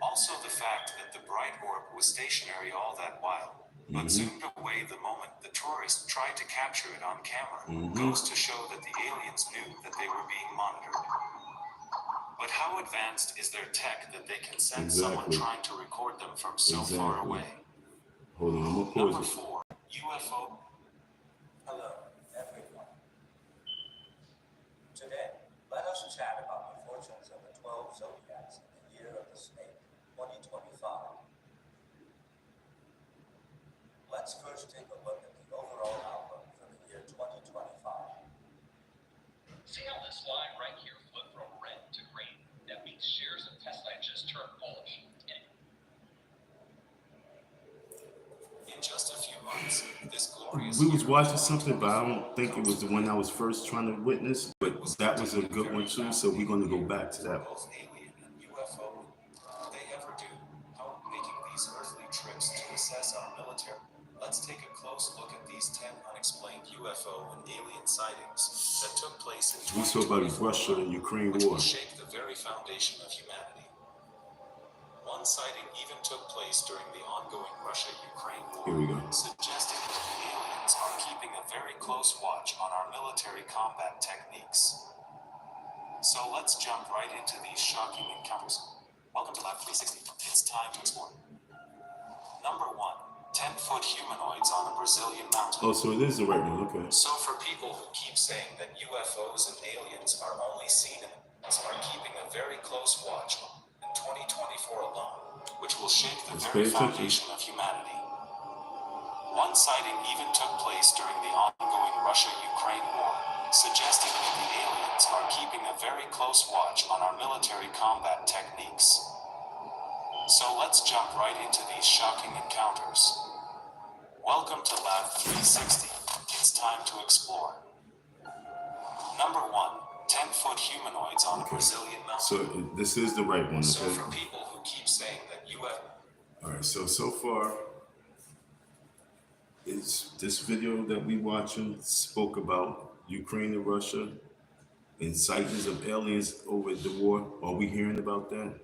Also, the fact that the bright orb was stationary all that while, but zoomed away the moment the tourist tried to capture it on camera, goes to show that the aliens knew that they were being monitored. But how advanced is their tech that they can sense someone trying to record them from so far away? Hold on, I'm gonna pause Number it. 4, UFO. Hello, everyone. Today, let us chat about the fortunes of the 12 zodiacs in the year of the snake, 2025. Let's first take a look at the overall outlook for the year 2025. See how this line right here flipped from red to green? That means shares of Tesla just turned bullish. In just a few months, this glorious We was watching something, but I don't think it was the one I was first trying to witness. But that was a good one too, so we're gonna go back to that. Both alien and UFO, they ever do, how making these earthly trips to assess our military. Let's take a close look at these 10 unexplained UFO and alien sightings that took place in We saw about Russia and Ukraine which war. will shake the very foundation of humanity. One sighting even took place during the ongoing Russia-Ukraine war, Here we go. suggesting that the aliens are keeping a very close watch on our military combat techniques. So let's jump right into these shocking encounters. Welcome to Lab 360. It's time to explore. Number 1, 10-foot humanoids on a Brazilian mountain. Oh, so it is the right one, okay. So for people who keep saying that UFOs and aliens are only seen in are keeping a very close watch in 2024 alone, which will shake the very foundation of humanity. One sighting even took place during the ongoing Russia-Ukraine war, suggesting that the aliens are keeping a very close watch on our military combat techniques. So let's jump right into these shocking encounters. Welcome to Lab 360. It's time to explore. Number 1, 10-foot humanoids on a Brazilian mountain. So this is the right one, okay? So for people who keep saying that UFO. All right, so far, is this video that we watching spoke about Ukraine and Russia and sightings of aliens over the war. Are we hearing about that?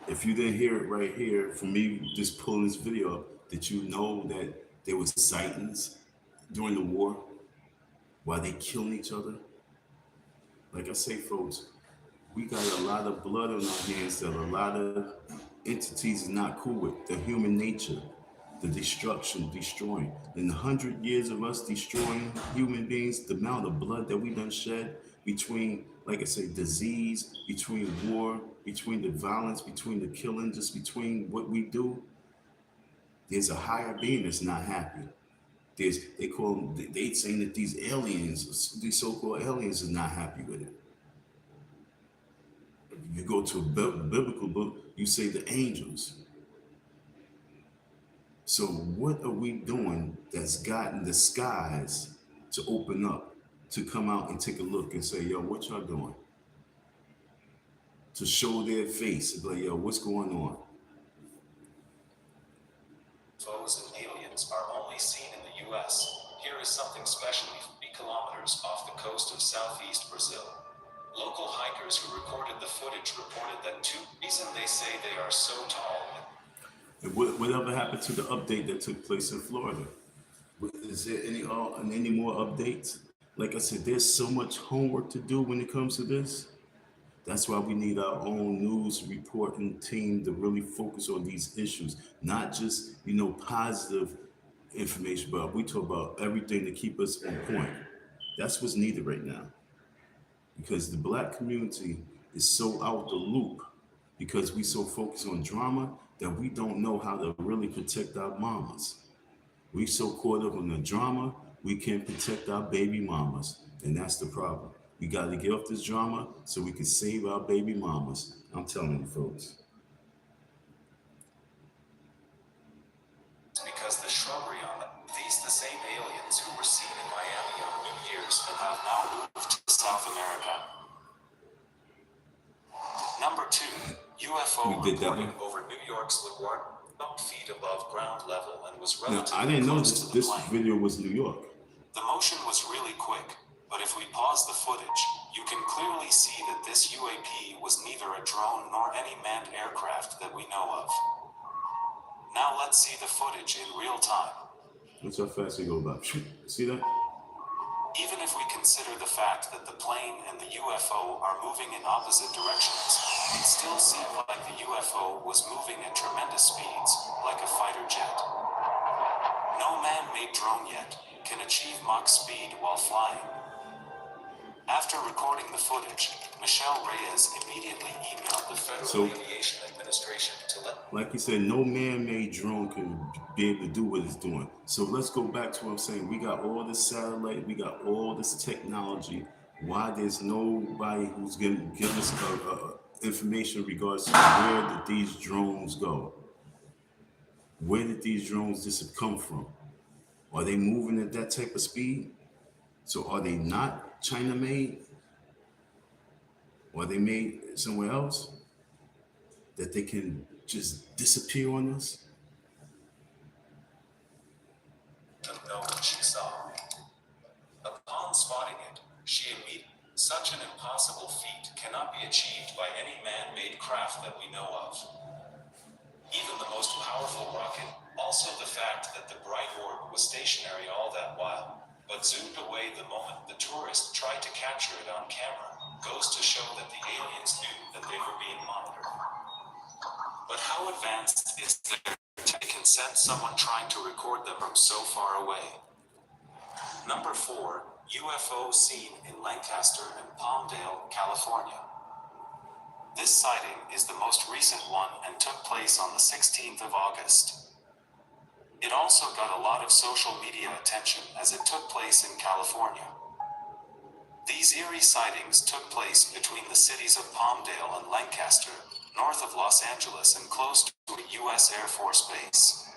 If you didn't hear it right here, for me just pulling this video up, did you know that there was sightings during the war while they killing each other? Like I say, folks, we got a lot of blood on our hands that a lot of entities is not cool with. The human nature, the destruction, destroying. In 100 years of us destroying human beings, the amount of blood that we done shed between, like I say, disease, between war, between the violence, between the killing, just between what we do, there's a higher being that's not happy. They call them, they saying that these aliens, these so-called aliens, is not happy with it. You go to a biblical book, you say the angels. So what are we doing that's gotten the skies to open up, to come out and take a look and say, yo, what y'all doing? To show their face and be like, yo, what's going on? UFOs and aliens are only seen in the U.S. Here is something specially 50 kilometers off the coast of southeast Brazil. Local hikers who recorded the footage reported that reason they say they are so tall. And whatever happened to the update that took place in Florida? Is there any more updates? Like I said, there's so much homework to do when it comes to this. That's why we need our own news reporting team to really focus on these issues, not just, positive information, but we talk about everything to keep us on point. That's what's needed right now. Because the Black community is so out the loop because we so focused on drama that we don't know how to really protect our mamas. We so caught up in the drama, we can't protect our baby mamas. And that's the problem. We got to get off this drama so we can save our baby mamas. I'm telling you, folks. Because the shrubbery on them, these the same aliens who were seen in Miami on New Year's and have now moved to South America. Number 2, UFO reporting over New York's LaGuardia, 12 feet above ground level and was relatively I didn't know close to the this plane. video was New York. The motion was really quick, but if we pause the footage, you can clearly see that this UAP was neither a drone nor any manned aircraft that we know of. Now let's see the footage in real time. That's how fast they go about. See that? Even if we consider the fact that the plane and the UFO are moving in opposite directions, it still seemed like the UFO was moving at tremendous speeds, like a fighter jet. No man-made drone yet can achieve Mach speed while flying. After recording the footage, Michelle Reyes immediately emailed the Federal Aviation Administration to let... Like you said, no man-made drone can be able to do what it's doing. So let's go back to what I'm saying. We got all this satellite, we got all this technology. Why there's nobody who's going to give us information in regards to where did these drones go? Where did these drones just come from? Are they moving at that type of speed? So are they not China-made? Or are they made somewhere else? That they can just disappear on us? Know what she saw. Upon spotting it, she immediately... Such an impossible feat cannot be achieved by any man-made craft that we know of. Even the most powerful rocket, also the fact that the bright orb was stationary all that while, but zoomed away the moment the tourist tried to capture it on camera, goes to show that the aliens knew that they were being monitored. But how advanced is their tech can sense someone trying to record them from so far away? Number 4, UFO seen in Lancaster and Palmdale, California. This sighting is the most recent one and took place on the 16th of August. It also got a lot of social media attention as it took place in California. These eerie sightings took place between the cities of Palmdale and Lancaster, north of Los Angeles and close to a U.S. Air Force base.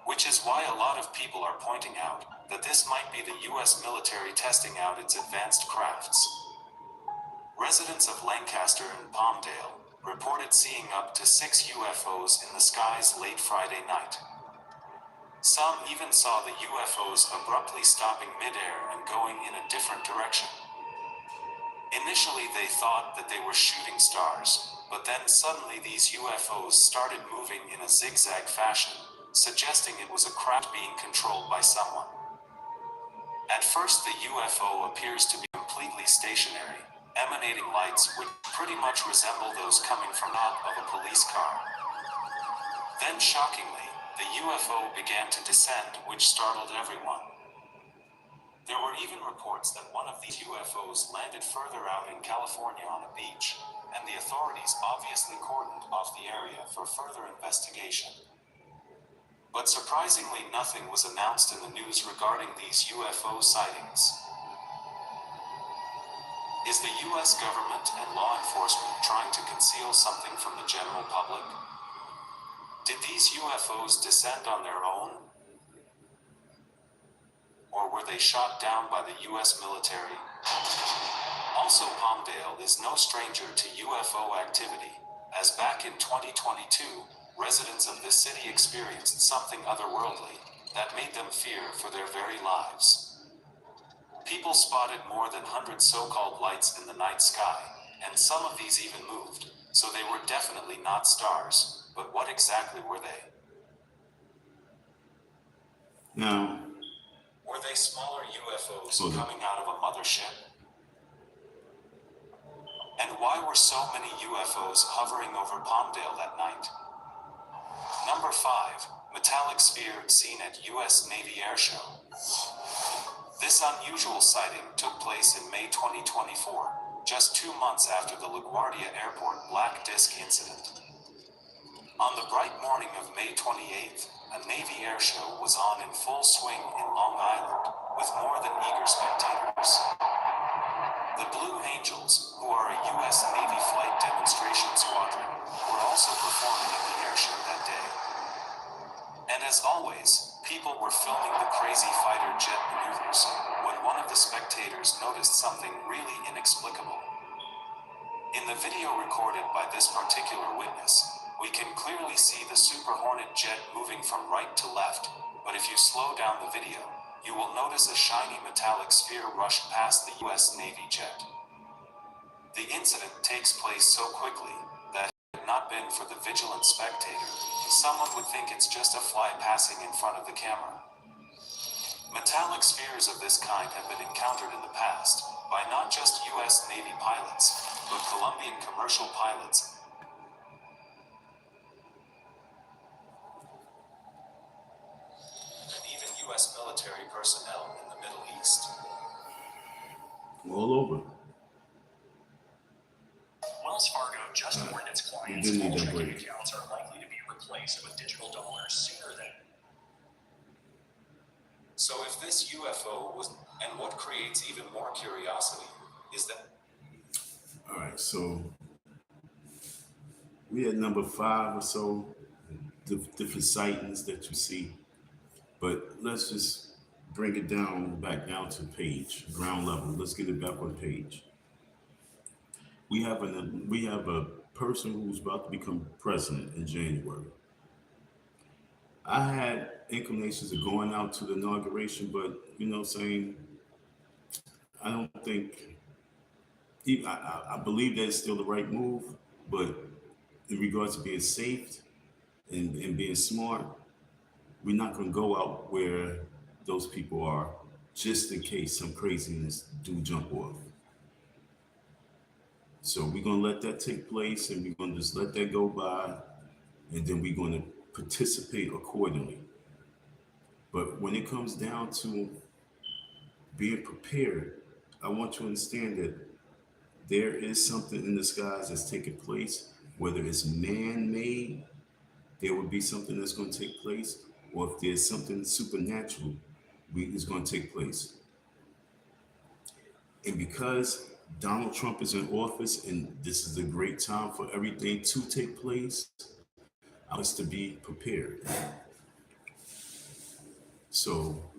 Which is why a lot of people are pointing out that this might be the U.S. military testing out its advanced crafts. Residents of Lancaster and Palmdale reported seeing up to 6 UFOs in the skies late Friday night. Some even saw the UFOs abruptly stopping midair and going in a different direction. Initially they thought that they were shooting stars, but then suddenly these UFOs started moving in a zigzag fashion, suggesting it was a craft being controlled by someone. At first the UFO appears to be completely stationary, emanating lights which pretty much resemble those coming from the top of a police car. Then shockingly, the UFO began to descend, which startled everyone. There were even reports that one of these UFOs landed further out in California on a beach, and the authorities obviously cordoned off the area for further investigation. But surprisingly, nothing was announced in the news regarding these UFO sightings. Is the US government and law enforcement trying to conceal something from the general public? Did these UFOs descend on their own? Or were they shot down by the US military? Also, Palmdale is no stranger to UFO activity, as back in 2022, residents of this city experienced something otherworldly that made them fear for their very lives. People spotted more than 100 so-called lights in the night sky, and some of these even moved, so they were definitely not stars. But what exactly were they? Now, were they smaller UFOs coming out of a mothership? And why were so many UFOs hovering over Palmdale that night? Number 5, metallic sphere seen at US Navy Air Show. This unusual sighting took place in May 2024, just 2 months after the LaGuardia Airport black disc incident. On the bright morning of May 28th, a Navy air show was on in full swing in Long Island, with more than eager spectators. The Blue Angels, who are a U.S. Navy flight demonstration squadron, were also performing at the air show that day. And as always, people were filming the crazy fighter jet maneuvers, when one of the spectators noticed something really inexplicable. In the video recorded by this particular witness, we can clearly see the Super Hornet jet moving from right to left, but if you slow down the video, you will notice a shiny metallic sphere rush past the US Navy jet. The incident takes place so quickly that had it not been for the vigilant spectator, someone would think it's just a fly passing in front of the camera. Metallic spheres of this kind have been encountered in the past by not just US Navy pilots, but Colombian commercial pilots and even US military personnel in the Middle East. All over. Wells Fargo just warned its clients all checking accounts are likely to be replaced with digital dollars sooner than. So if this UFO was, and what creates even more curiosity, is that... All right, so we had number 5 or so, the different sightings that you see. But let's just bring it back down to page, ground level. Let's get it back on page. We have a person who's about to become president in January. I had inclinations of going out to the inauguration, but saying, I don't think, I believe that it's still the right move, but in regards to being safe and being smart, we're not going to go out where those people are, just in case some craziness do jump off. So we're going to let that take place, and we're going to just let that go by, and then we're going to participate accordingly. But when it comes down to being prepared, I want you to understand that there is something in the skies that's taking place, whether it's man-made, there will be something that's going to take place, or if there's something supernatural is going to take place. And because Donald Trump is in office and this is a great time for everything to take place, I want us to be prepared. So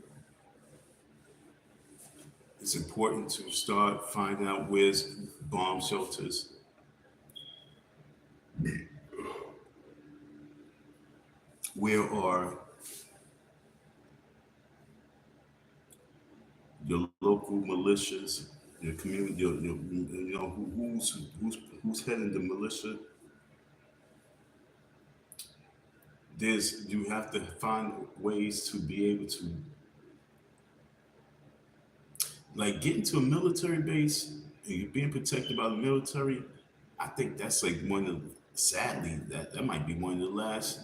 it's important to start finding out where's bomb shelters. Where are your local militias, your community, who's heading the militia? You have to find ways to be able to, like, get into a military base and you're being protected by the military. I think that's like sadly, that might be one of the last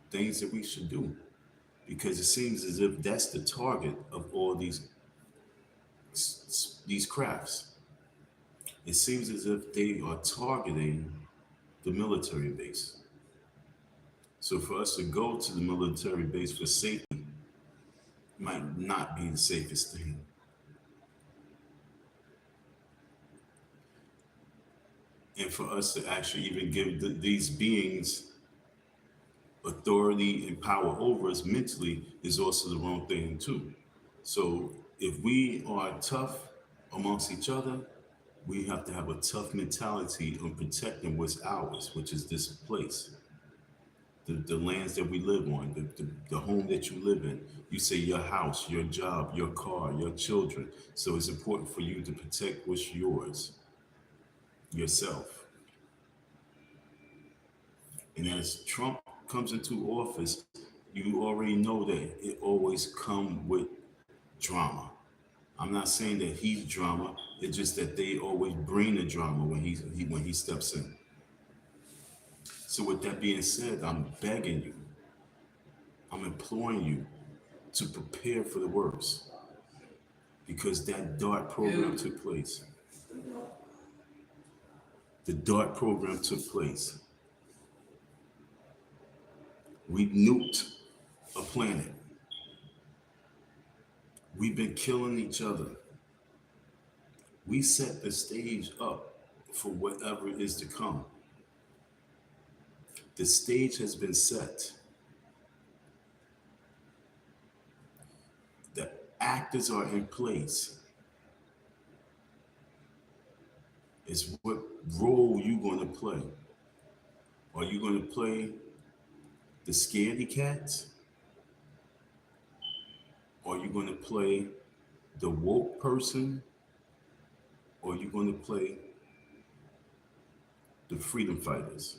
things that we should do, because it seems as if that's the target of all these crafts. It seems as if they are targeting the military base. So for us to go to the military base for safety might not be the safest thing. And for us to actually even give these beings authority and power over us mentally is also the wrong thing too. So if we are tough amongst each other, we have to have a tough mentality on protecting what's ours, which is this place, the lands that we live on, the home that you live in. You say your house, your job, your car, your children. So it's important for you to protect what's yours, yourself. And as Trump comes into office, you already know that it always comes with drama. I'm not saying that he's drama. It's just that they always bring the drama when he steps in. So with that being said, I'm begging you, I'm imploring you to prepare for the worst, because that DART program took place. The DART program took place. We nuked a planet. We've been killing each other. We set the stage up for whatever is to come. The stage has been set. The actors are in place. It's what role you going to play. Are you going to play the scaredy cats? Are you going to play the woke person? Or are you going to play the freedom fighters?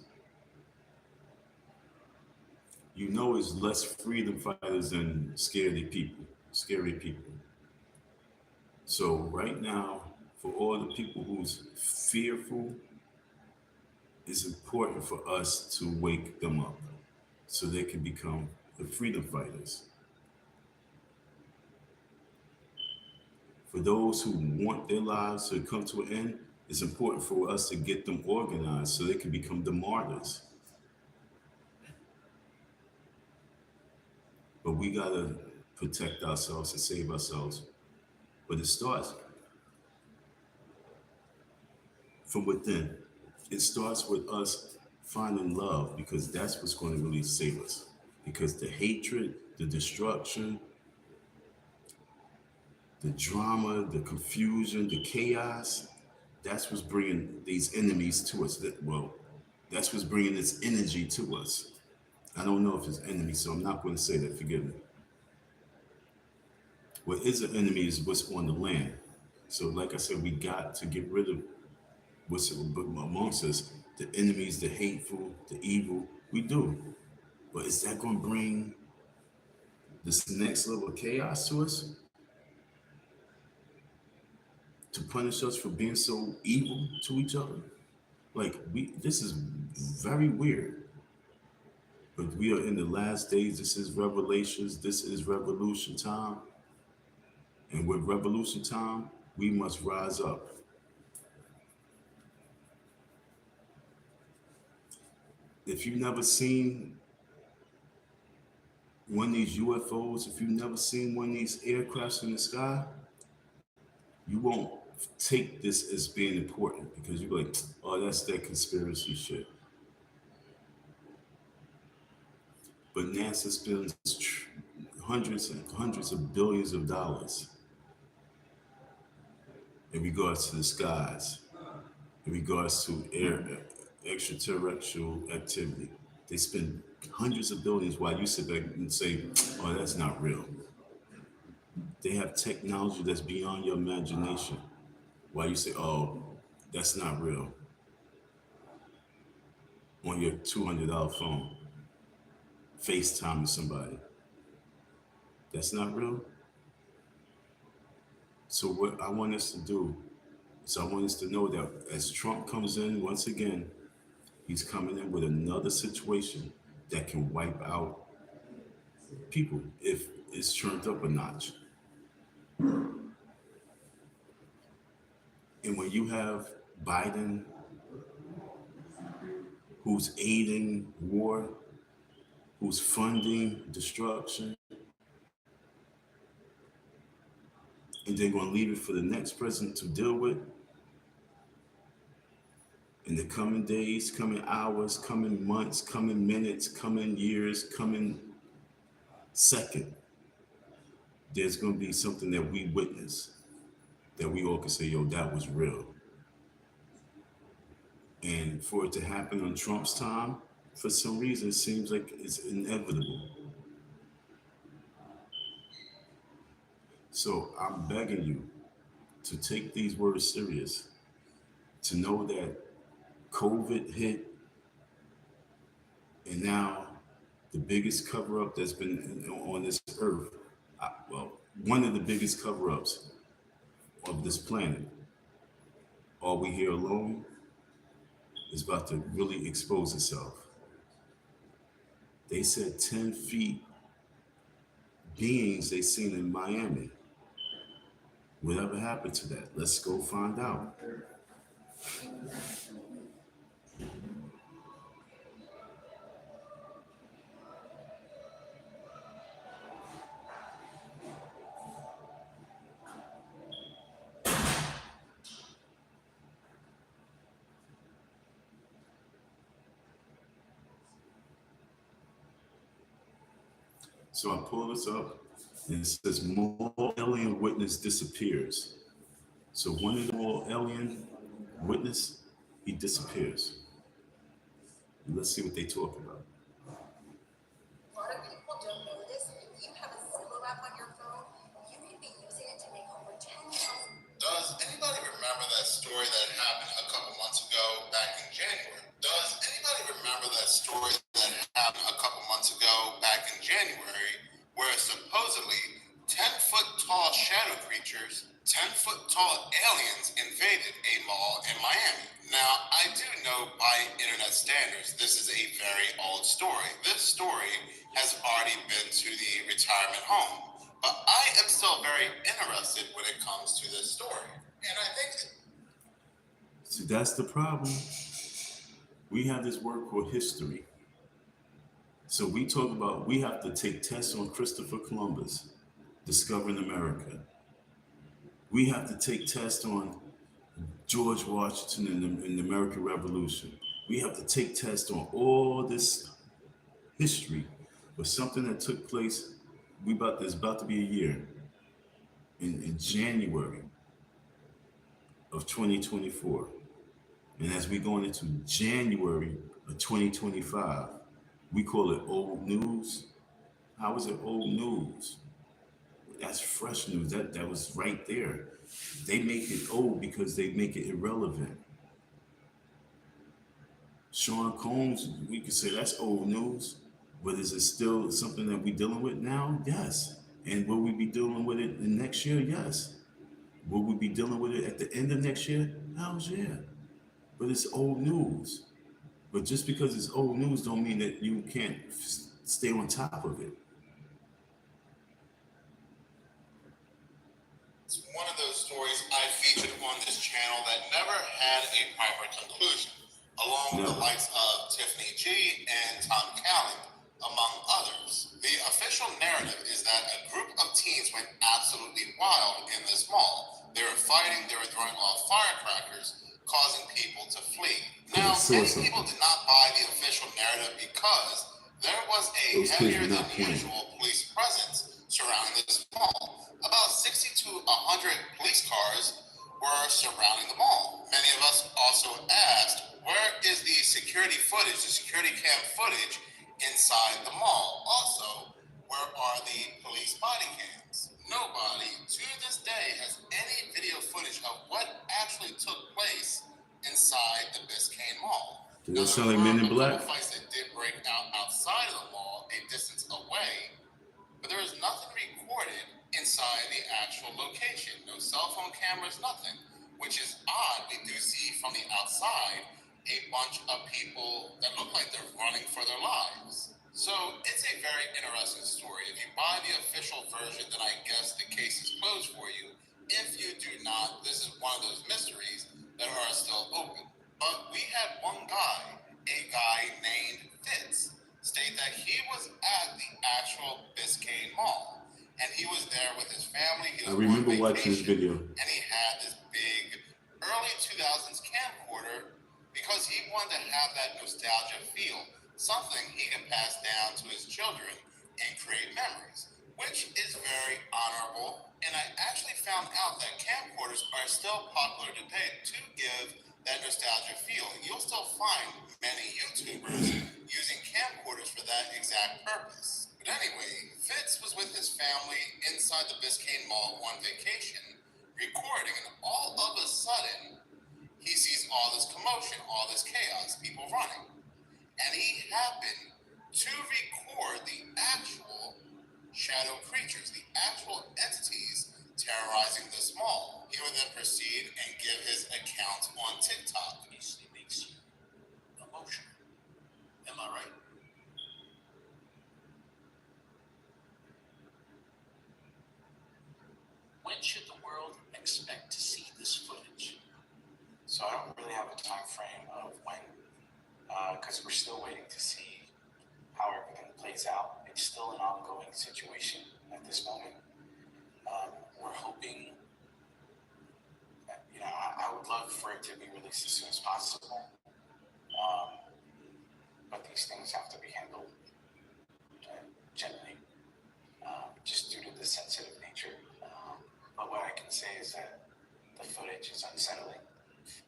You know, it's less freedom fighters than scary people. So right now, for all the people who's fearful, it's important for us to wake them up so they can become the freedom fighters. For those who want their lives to come to an end, it's important for us to get them organized so they can become the martyrs. But we gotta protect ourselves and save ourselves. But it starts from within. It starts with us finding love, because that's what's going to really save us. Because the hatred, the destruction, the drama, the confusion, the chaos, that's what's bringing these enemies to us. That's what's bringing this energy to us. I don't know if it's enemy, so I'm not going to say that, forgive me. What is an enemy is what's on the land. So like I said, we got to get rid of what's amongst us, the enemies, the hateful, the evil. We do. But is that going to bring this next level of chaos to us? To punish us for being so evil to each other? Like, this is very weird. But we are in the last days. This is revelations. This is revolution time. And with revolution time, we must rise up. If you've never seen one of these UFOs, if you've never seen one of these aircrafts in the sky, you won't take this as being important, because you're like, oh, that's that conspiracy shit. But NASA spends hundreds and hundreds of billions of dollars in regards to the skies, in regards to extraterrestrial activity. They spend hundreds of billions while you sit back and say, oh, that's not real. They have technology that's beyond your imagination. While you say, oh, that's not real. On your $200 phone, FaceTime with somebody. That's not real. So what I want us to do is I want us to know that as Trump comes in once again, he's coming in with another situation that can wipe out people if it's turned up a notch. And when you have Biden, who's aiding war, who's funding destruction, and they're going to leave it for the next president to deal with in the coming days, coming hours, coming months, coming minutes, coming years, coming second. There's going to be something that we witness that we all can say, yo, that was real. And for it to happen on Trump's time, for some reason, it seems like it's inevitable. So I'm begging you to take these words serious, to know that COVID hit, and now the biggest cover-up that's been on this earth, well, one of the biggest cover-ups of this planet, Are We Here Alone, is about to really expose itself. They said 10 feet beings they seen in Miami. Whatever happened to that? Let's go find out. So I pull this up, and it says more alien witness disappears. So one of the more alien witness, he disappears. Let's see what they talk about. A lot of people don't know this. If you have a Zillow app on your phone, you can be using it to make over $10,000. Does anybody remember that story that happened a couple months ago back in January? Does anybody remember that story that happened a couple months ago back in January where supposedly 10-foot tall shadow creatures, 10-foot tall aliens invaded a mall in Miami? Now, I do know by internet standards, this is a very old story. This story has already been to the retirement home, but I am still very interested when it comes to this story. And I think... See, that's the problem. We have this word called history. So we talk about, we have to take tests on Christopher Columbus discovering America. We have to take tests on George Washington and the American Revolution. We have to take tests on all this history of something that took place, there's about to be a year, in January of 2024. And as we go into January of 2025, we call it old news. How is it old news? That's fresh news. That was right there. They make it old because they make it irrelevant. Sean Combs, we could say that's old news, but is it still something that we're dealing with now? Yes. And will we be dealing with it in next year? Yes. Will we be dealing with it at the end of next year? Hell yeah. But it's old news. But just because it's old news don't mean that you can't stay on top of it. It's one of those stories I featured on this channel that never had a proper conclusion, along with the likes of Tiffany G and Tom Callan, among others. The official narrative is that a group of teens went absolutely wild in this mall. They were fighting, they were throwing off firecrackers, causing people to flee. Now, many people did not buy the official narrative because there was a heavier than usual police presence surrounding this mall. About 60 to 100 police cars were surrounding the mall. Many of us also asked, where is the security footage, the security cam footage inside the mall? Also, where are the police body cams? Nobody to this day has any video footage of what actually took place inside the Biscayne Mall. Does that sound like Men in Black? Fights that did break out outside of the mall, a distance away, but there is nothing recorded inside the actual location. No cell phone cameras, nothing, which is odd. We do see from the outside a bunch of people that look like they're running for their lives. So it's a very interesting story. If you buy the official version, then I guess the case is closed for you. If you do not, this is one of those mysteries that are still open. But we had one guy, a guy named Fitz, state that he was I remember watching this video. And he had this big early 2000s camcorder because he wanted to have that nostalgia feel, something he can pass down to his children and create memories, which is very honorable. And I actually found out that camcorders are still popular today to give that nostalgia feel. You'll still find many YouTubers using camcorders for that exact purpose. But anyway, Fitz was with his family inside the Biscayne Mall on vacation, recording, and all of a sudden, he sees all this commotion, all this chaos, people running. And he happened to record the actual shadow creatures, the actual entities terrorizing this mall. He would then proceed and give his account on TikTok. Obviously makes you emotional. Am I right? When should the world expect to see this footage? So I don't really have a time frame of when, because we're still waiting to see how everything plays out. It's still an ongoing situation at this moment. We're hoping, I would love for it to be released as soon as possible. But these things have to be handled gently, just due to the sensitive nature. But what I can say is that the footage is unsettling.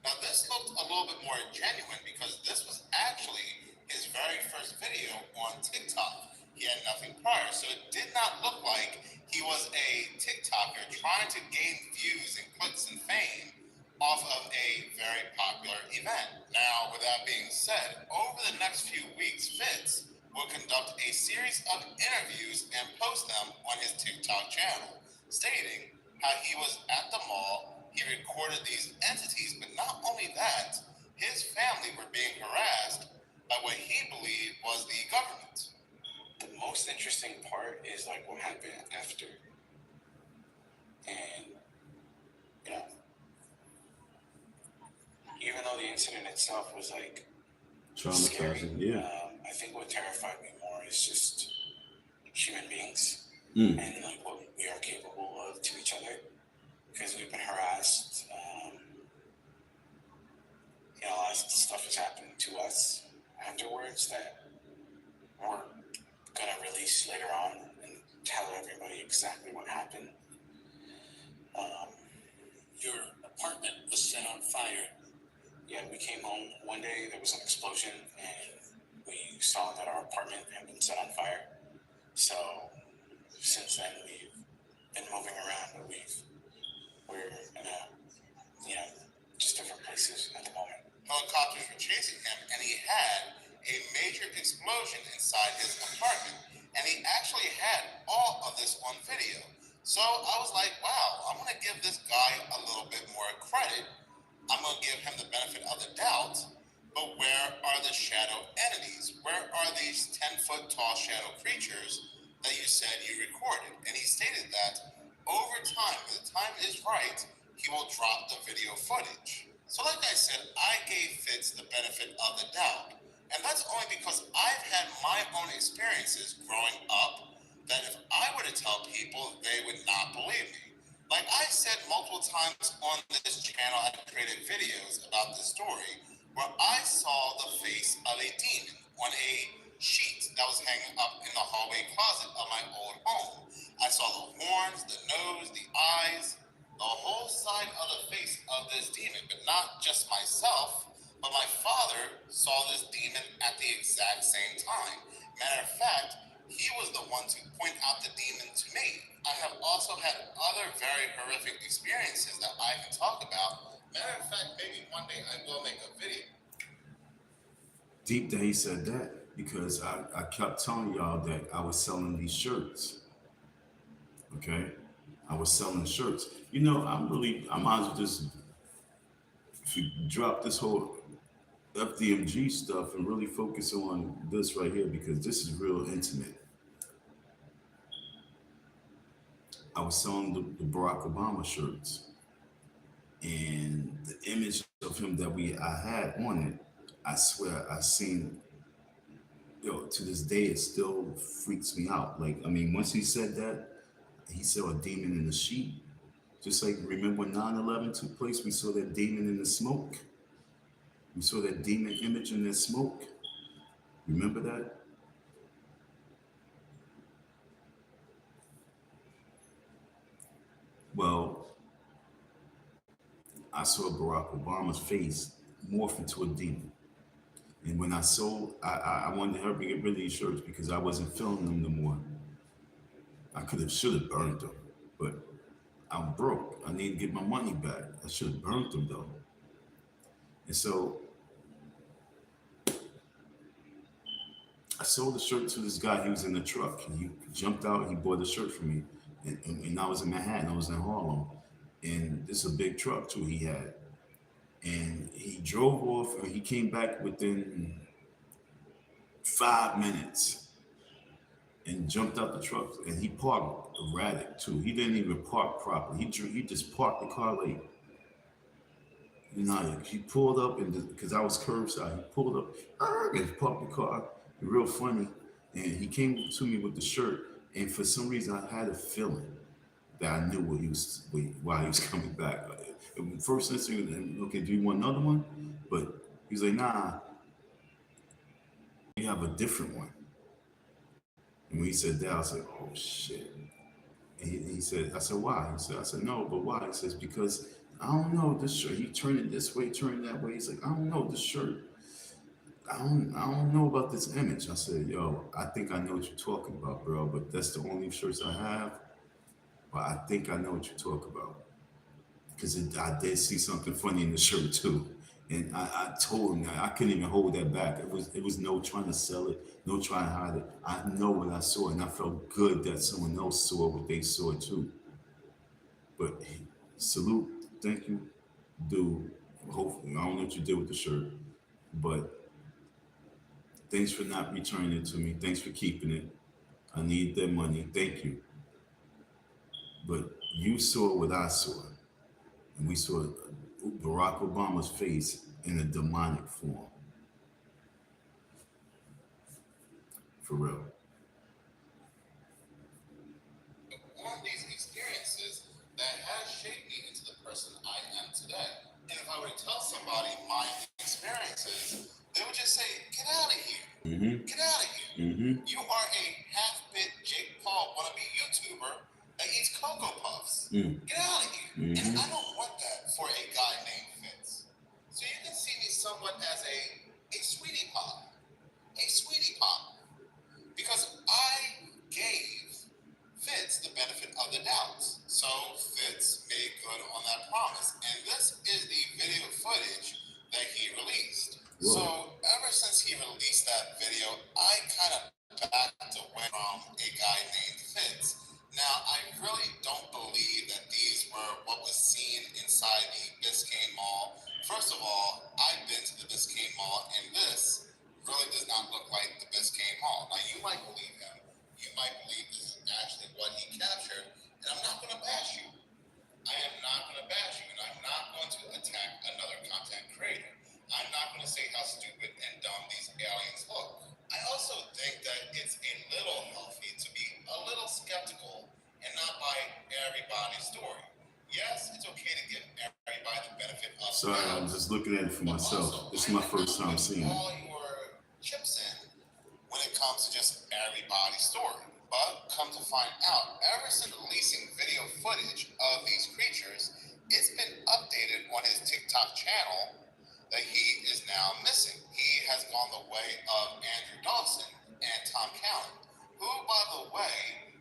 Now this looked a little bit more genuine because this was actually his very first video on TikTok. He had nothing prior, so it did not look like he was a TikToker trying to gain views and clicks and fame off of a very popular event. Now, with that being said, over the next few weeks, Fitz will conduct a series of interviews and post them on his TikTok channel, stating how he was at the mall, he recorded these entities, but not only that, his family were being harassed by what he believed was the government. The most interesting part is like what happened after. And, even though the incident itself was like Traumatizing, scary, yeah. I think what terrified me more is just human beings Mm. and like what we are capable of to each other, because we've been harassed. A lot of stuff has happened to us afterwards that we're gonna release later on and tell everybody exactly what happened. Your apartment was set on fire. Yeah, we came home one day, there was an explosion, and we saw that our apartment had been set on fire. So since then, we've been moving around. We're in just different places at the moment. Helicopters were chasing him, and he had a major explosion inside his apartment, and he actually had all of this on video. So I was like, wow, I'm gonna give this guy a little bit more credit. I'm gonna give him the benefit of the doubt, but where are the shadow entities? Where are these 10-foot tall shadow creatures that you said you recorded? And he stated that over time, when the time is right, he will drop the video footage. So like I said, I gave Fitz the benefit of the doubt. And that's only because I've had my own experiences growing up that if I were to tell people, they would not believe me. Like I said multiple times on this channel, I created videos about this story where I saw the face of a demon on a sheet that was hanging up in the hallway closet of my old home. I saw the horns, the nose, the eyes, the whole side of the face of this demon, but not just myself, but my father saw this demon at the exact same time. Matter of fact, he was the one to point out the demon to me. I have also had other very horrific experiences that I can talk about. Matter of fact, maybe one day I will make a video. Deep that he said that, because I kept telling y'all that I was selling these shirts. Okay? I was selling shirts. I might as well just drop this whole FDMG stuff and really focus on this right here, because this is real intimate. I was selling the Barack Obama shirts, and the image of him that I had on it, I swear I seen, to this day it still freaks me out. Once he said that, he saw a demon in the sheet. Just like, remember when 9/11 took place, we saw that demon in the smoke. We saw that demon image in that smoke. Remember that? Well, I saw Barack Obama's face morph into a demon. And when I sold, I wanted to help me get rid of these shirts because I wasn't feeling them no more. I should have burned them, but I'm broke. I need to get my money back. I should have burned them though. And so I sold the shirt to this guy. He was in the truck. He jumped out. He bought the shirt for me. And I was in Manhattan. I was in Harlem. And this is a big truck too he had. And he drove off and he came back within 5 minutes and jumped out the truck. And he parked erratic too. He didn't even park properly. He just parked the car late. You know, he pulled up and because I was curbside, he pulled up and parked the car. Real funny. And he came to me with the shirt. And for some reason, I had a feeling that I knew why he was coming back. First instinct, okay, do you want another one? But he was like, nah, we have a different one. And when he said that, I was like, oh shit. And he said, I said, why? I said, no, but why? He says, because I don't know, this shirt, he turned it this way, turned it that way. He's like, I don't know, this shirt. I don't know about this image. I said, yo, I think I know what you're talking about, bro, but that's the only shirts I have. But I think I know what you're talking about. Because I did see something funny in the shirt too. And I told him that I couldn't even hold that back. It was no trying to sell it, no trying to hide it. I know what I saw, and I felt good that someone else saw what they saw too. But salute, thank you, dude. Hopefully, I don't know what you did with the shirt, but thanks for not returning it to me. Thanks for keeping it. I need that money. Thank you. But you saw what I saw. And we saw Barack Obama's face in a demonic form. For real. One of these experiences that has shaped me into the person I am today. And if I were to tell somebody my experiences, they would just say, get out of here. Mm-hmm. Get out of here. Mm-hmm. You are a half-bit Jake Paul wannabe YouTuber that eats Cocoa Puffs. Mm. Get out of here. Mm-hmm. And I don't want that for a guy named Fitz. So you can see me somewhat as a sweetie pie. A sweetie pie. Because I gave Fitz the benefit of the doubt. So Fitz made good on that promise. And this is the video footage that he released. Whoa. So ever since he released that video, I kind of backed away from a guy named Fitz. Now, I really don't believe that these were what was seen inside the Biscayne Mall. First of all, I've been to the Biscayne Mall, and this really does not look like the Biscayne Mall. Now, you might believe him. You might believe this is actually what he captured, and I'm not going to bash you. I am not going to bash you, and I'm not going to attack another content creator. I'm not going to say how stupid and dumb these aliens look. I also think that it's a little healthy to be a little skeptical and not buy everybody's story. Yes, it's okay to give everybody the benefit of Sorry, I'm just looking at it for myself. This is my first time seeing it. All your chips in when it comes to just everybody's story. But come to find out, ever since releasing video footage of these creatures, it's been updated on his TikTok channel that he is now missing. He has gone the way of Andrew Dawson and Tom Callan, who, by the way,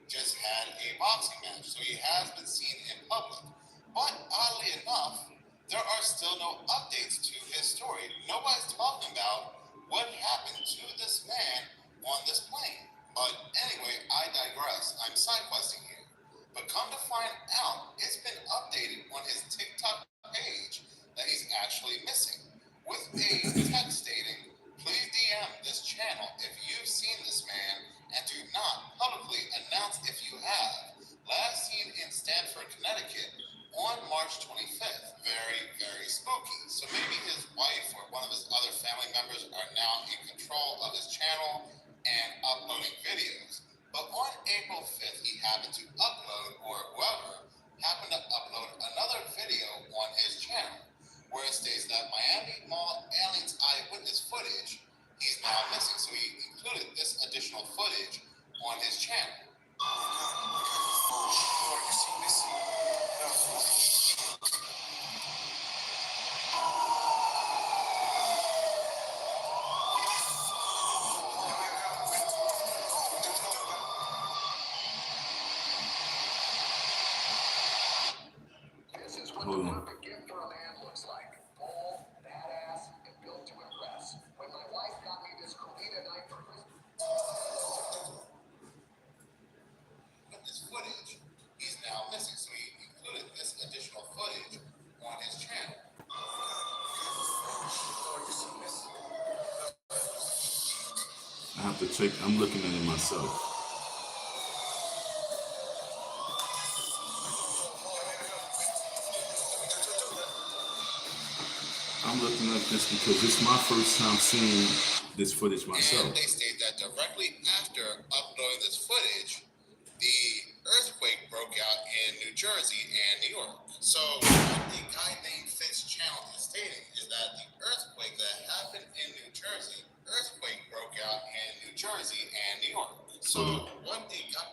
just had a boxing match, so he has been seen in public. But oddly enough, there are still no updates to his story. Nobody's talking about what happened to this man on this plane. But anyway, I digress. I'm side questing here. But come to find out, it's been updated on his TikTok page that he's actually missing, with a text stating, please DM this channel if you've seen this man, and do not publicly announce if you have. Last seen in Stamford, Connecticut on March 25th. Very, very spooky. So maybe his wife or one of his other family members are now in control of his channel and uploading videos. But on April 5th, he happened to upload, or whoever happened to upload another video on his channel where it states that Miami Mall aliens eyewitness footage he's now missing. So he included this additional footage on his channel. This is what the perfect gift for a man looks like. Bold, badass, and built to impress. When my wife got me this Colita knife for Christmas. With this footage, he's now missing. So he included this additional footage on his channel. I have to check. I'm looking at it myself. I'm looking at this because it's my first time seeing this footage myself. And they state that directly after uploading this footage, the earthquake broke out in New Jersey and New York. So what the guy named Fitz channel is stating is that the earthquake that happened in New Jersey, earthquake broke out in New Jersey and New York. So what the guy,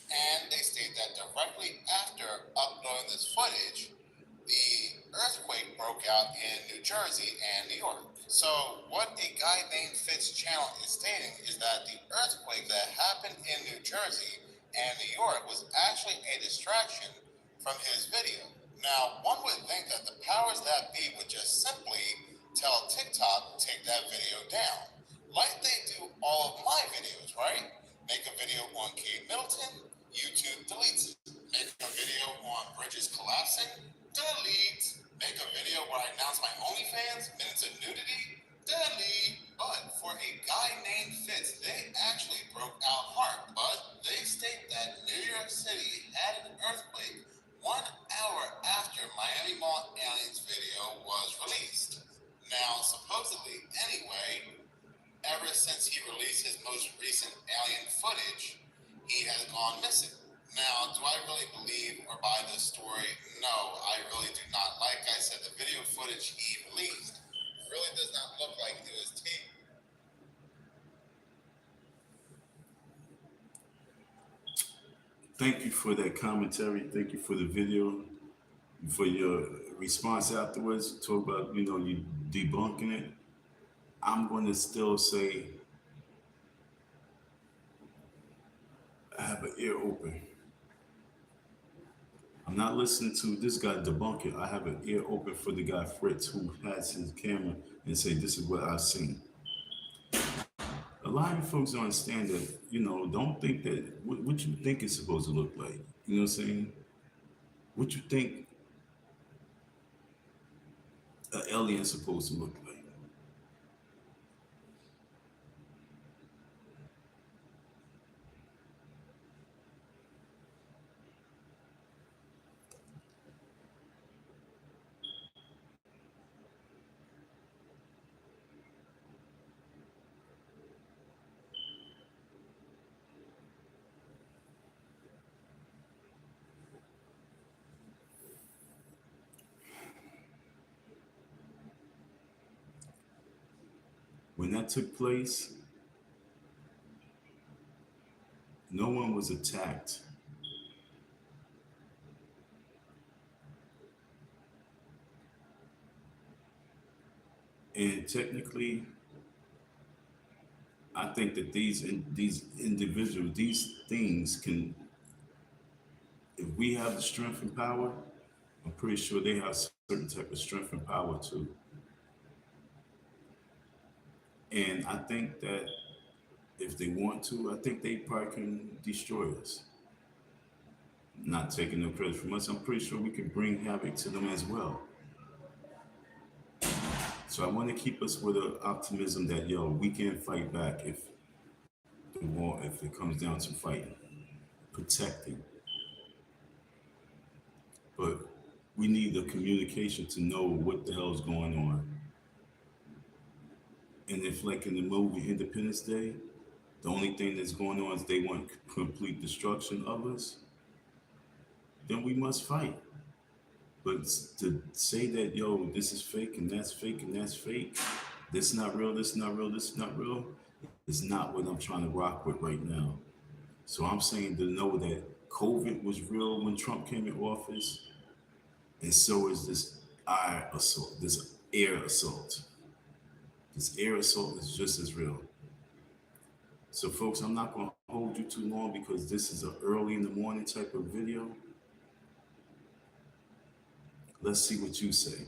and they state that directly after uploading this footage, the earthquake broke out in New Jersey and New York. So what a guy named Fitz channel is stating is that the earthquake that happened in New Jersey and New York was actually a distraction from his video. Now, one would think that the powers that be would just simply tell TikTok to take that video down, like they do all of my videos, right? Make a video on Kate Middleton, YouTube deletes it. Make a video on bridges collapsing, delete. Make a video where I announce my OnlyFans, minutes of nudity, delete. But for a guy named Fitz, they actually broke out hard. But they state that New York City had an earthquake 1 hour after Miami Mall aliens video was released. Now, supposedly, anyway, ever since he released his most recent alien footage, he has gone missing. Now, do I really believe or buy this story? No, I really do not. Like I said, the video footage he released really does not look like it was taped. Thank you for that commentary. Thank you for the video, for your response afterwards. Talk about, you debunking it. I'm going to still say I have an ear open. I'm not listening to this guy debunk it. I have an ear open for the guy Fritz who has his camera and say, this is what I've seen. A lot of folks don't understand that, don't think that what you think it's supposed to look like. You know what I'm saying? What you think an alien's supposed to look like. When that took place, no one was attacked. And technically, I think that these individuals, these things can, if we have the strength and power, I'm pretty sure they have certain type of strength and power too. And I think that if they want to, I think they probably can destroy us. Not taking no credit from us, I'm pretty sure we can bring havoc to them as well. So I want to keep us with an optimism that, we can fight back if it comes down to fighting, protecting. But we need the communication to know what the hell is going on. And if, like in the movie Independence Day, the only thing that's going on is they want complete destruction of us, then we must fight. But to say that, yo, this is fake and that's fake and that's fake, this is not real, this is not real, this is not real, is not what I'm trying to rock with right now. So I'm saying to know that COVID was real when Trump came in office, and so is this air assault, this air assault. This air assault is just as real. So folks, I'm not gonna hold you too long because this is an early in the morning type of video. Let's see what you say.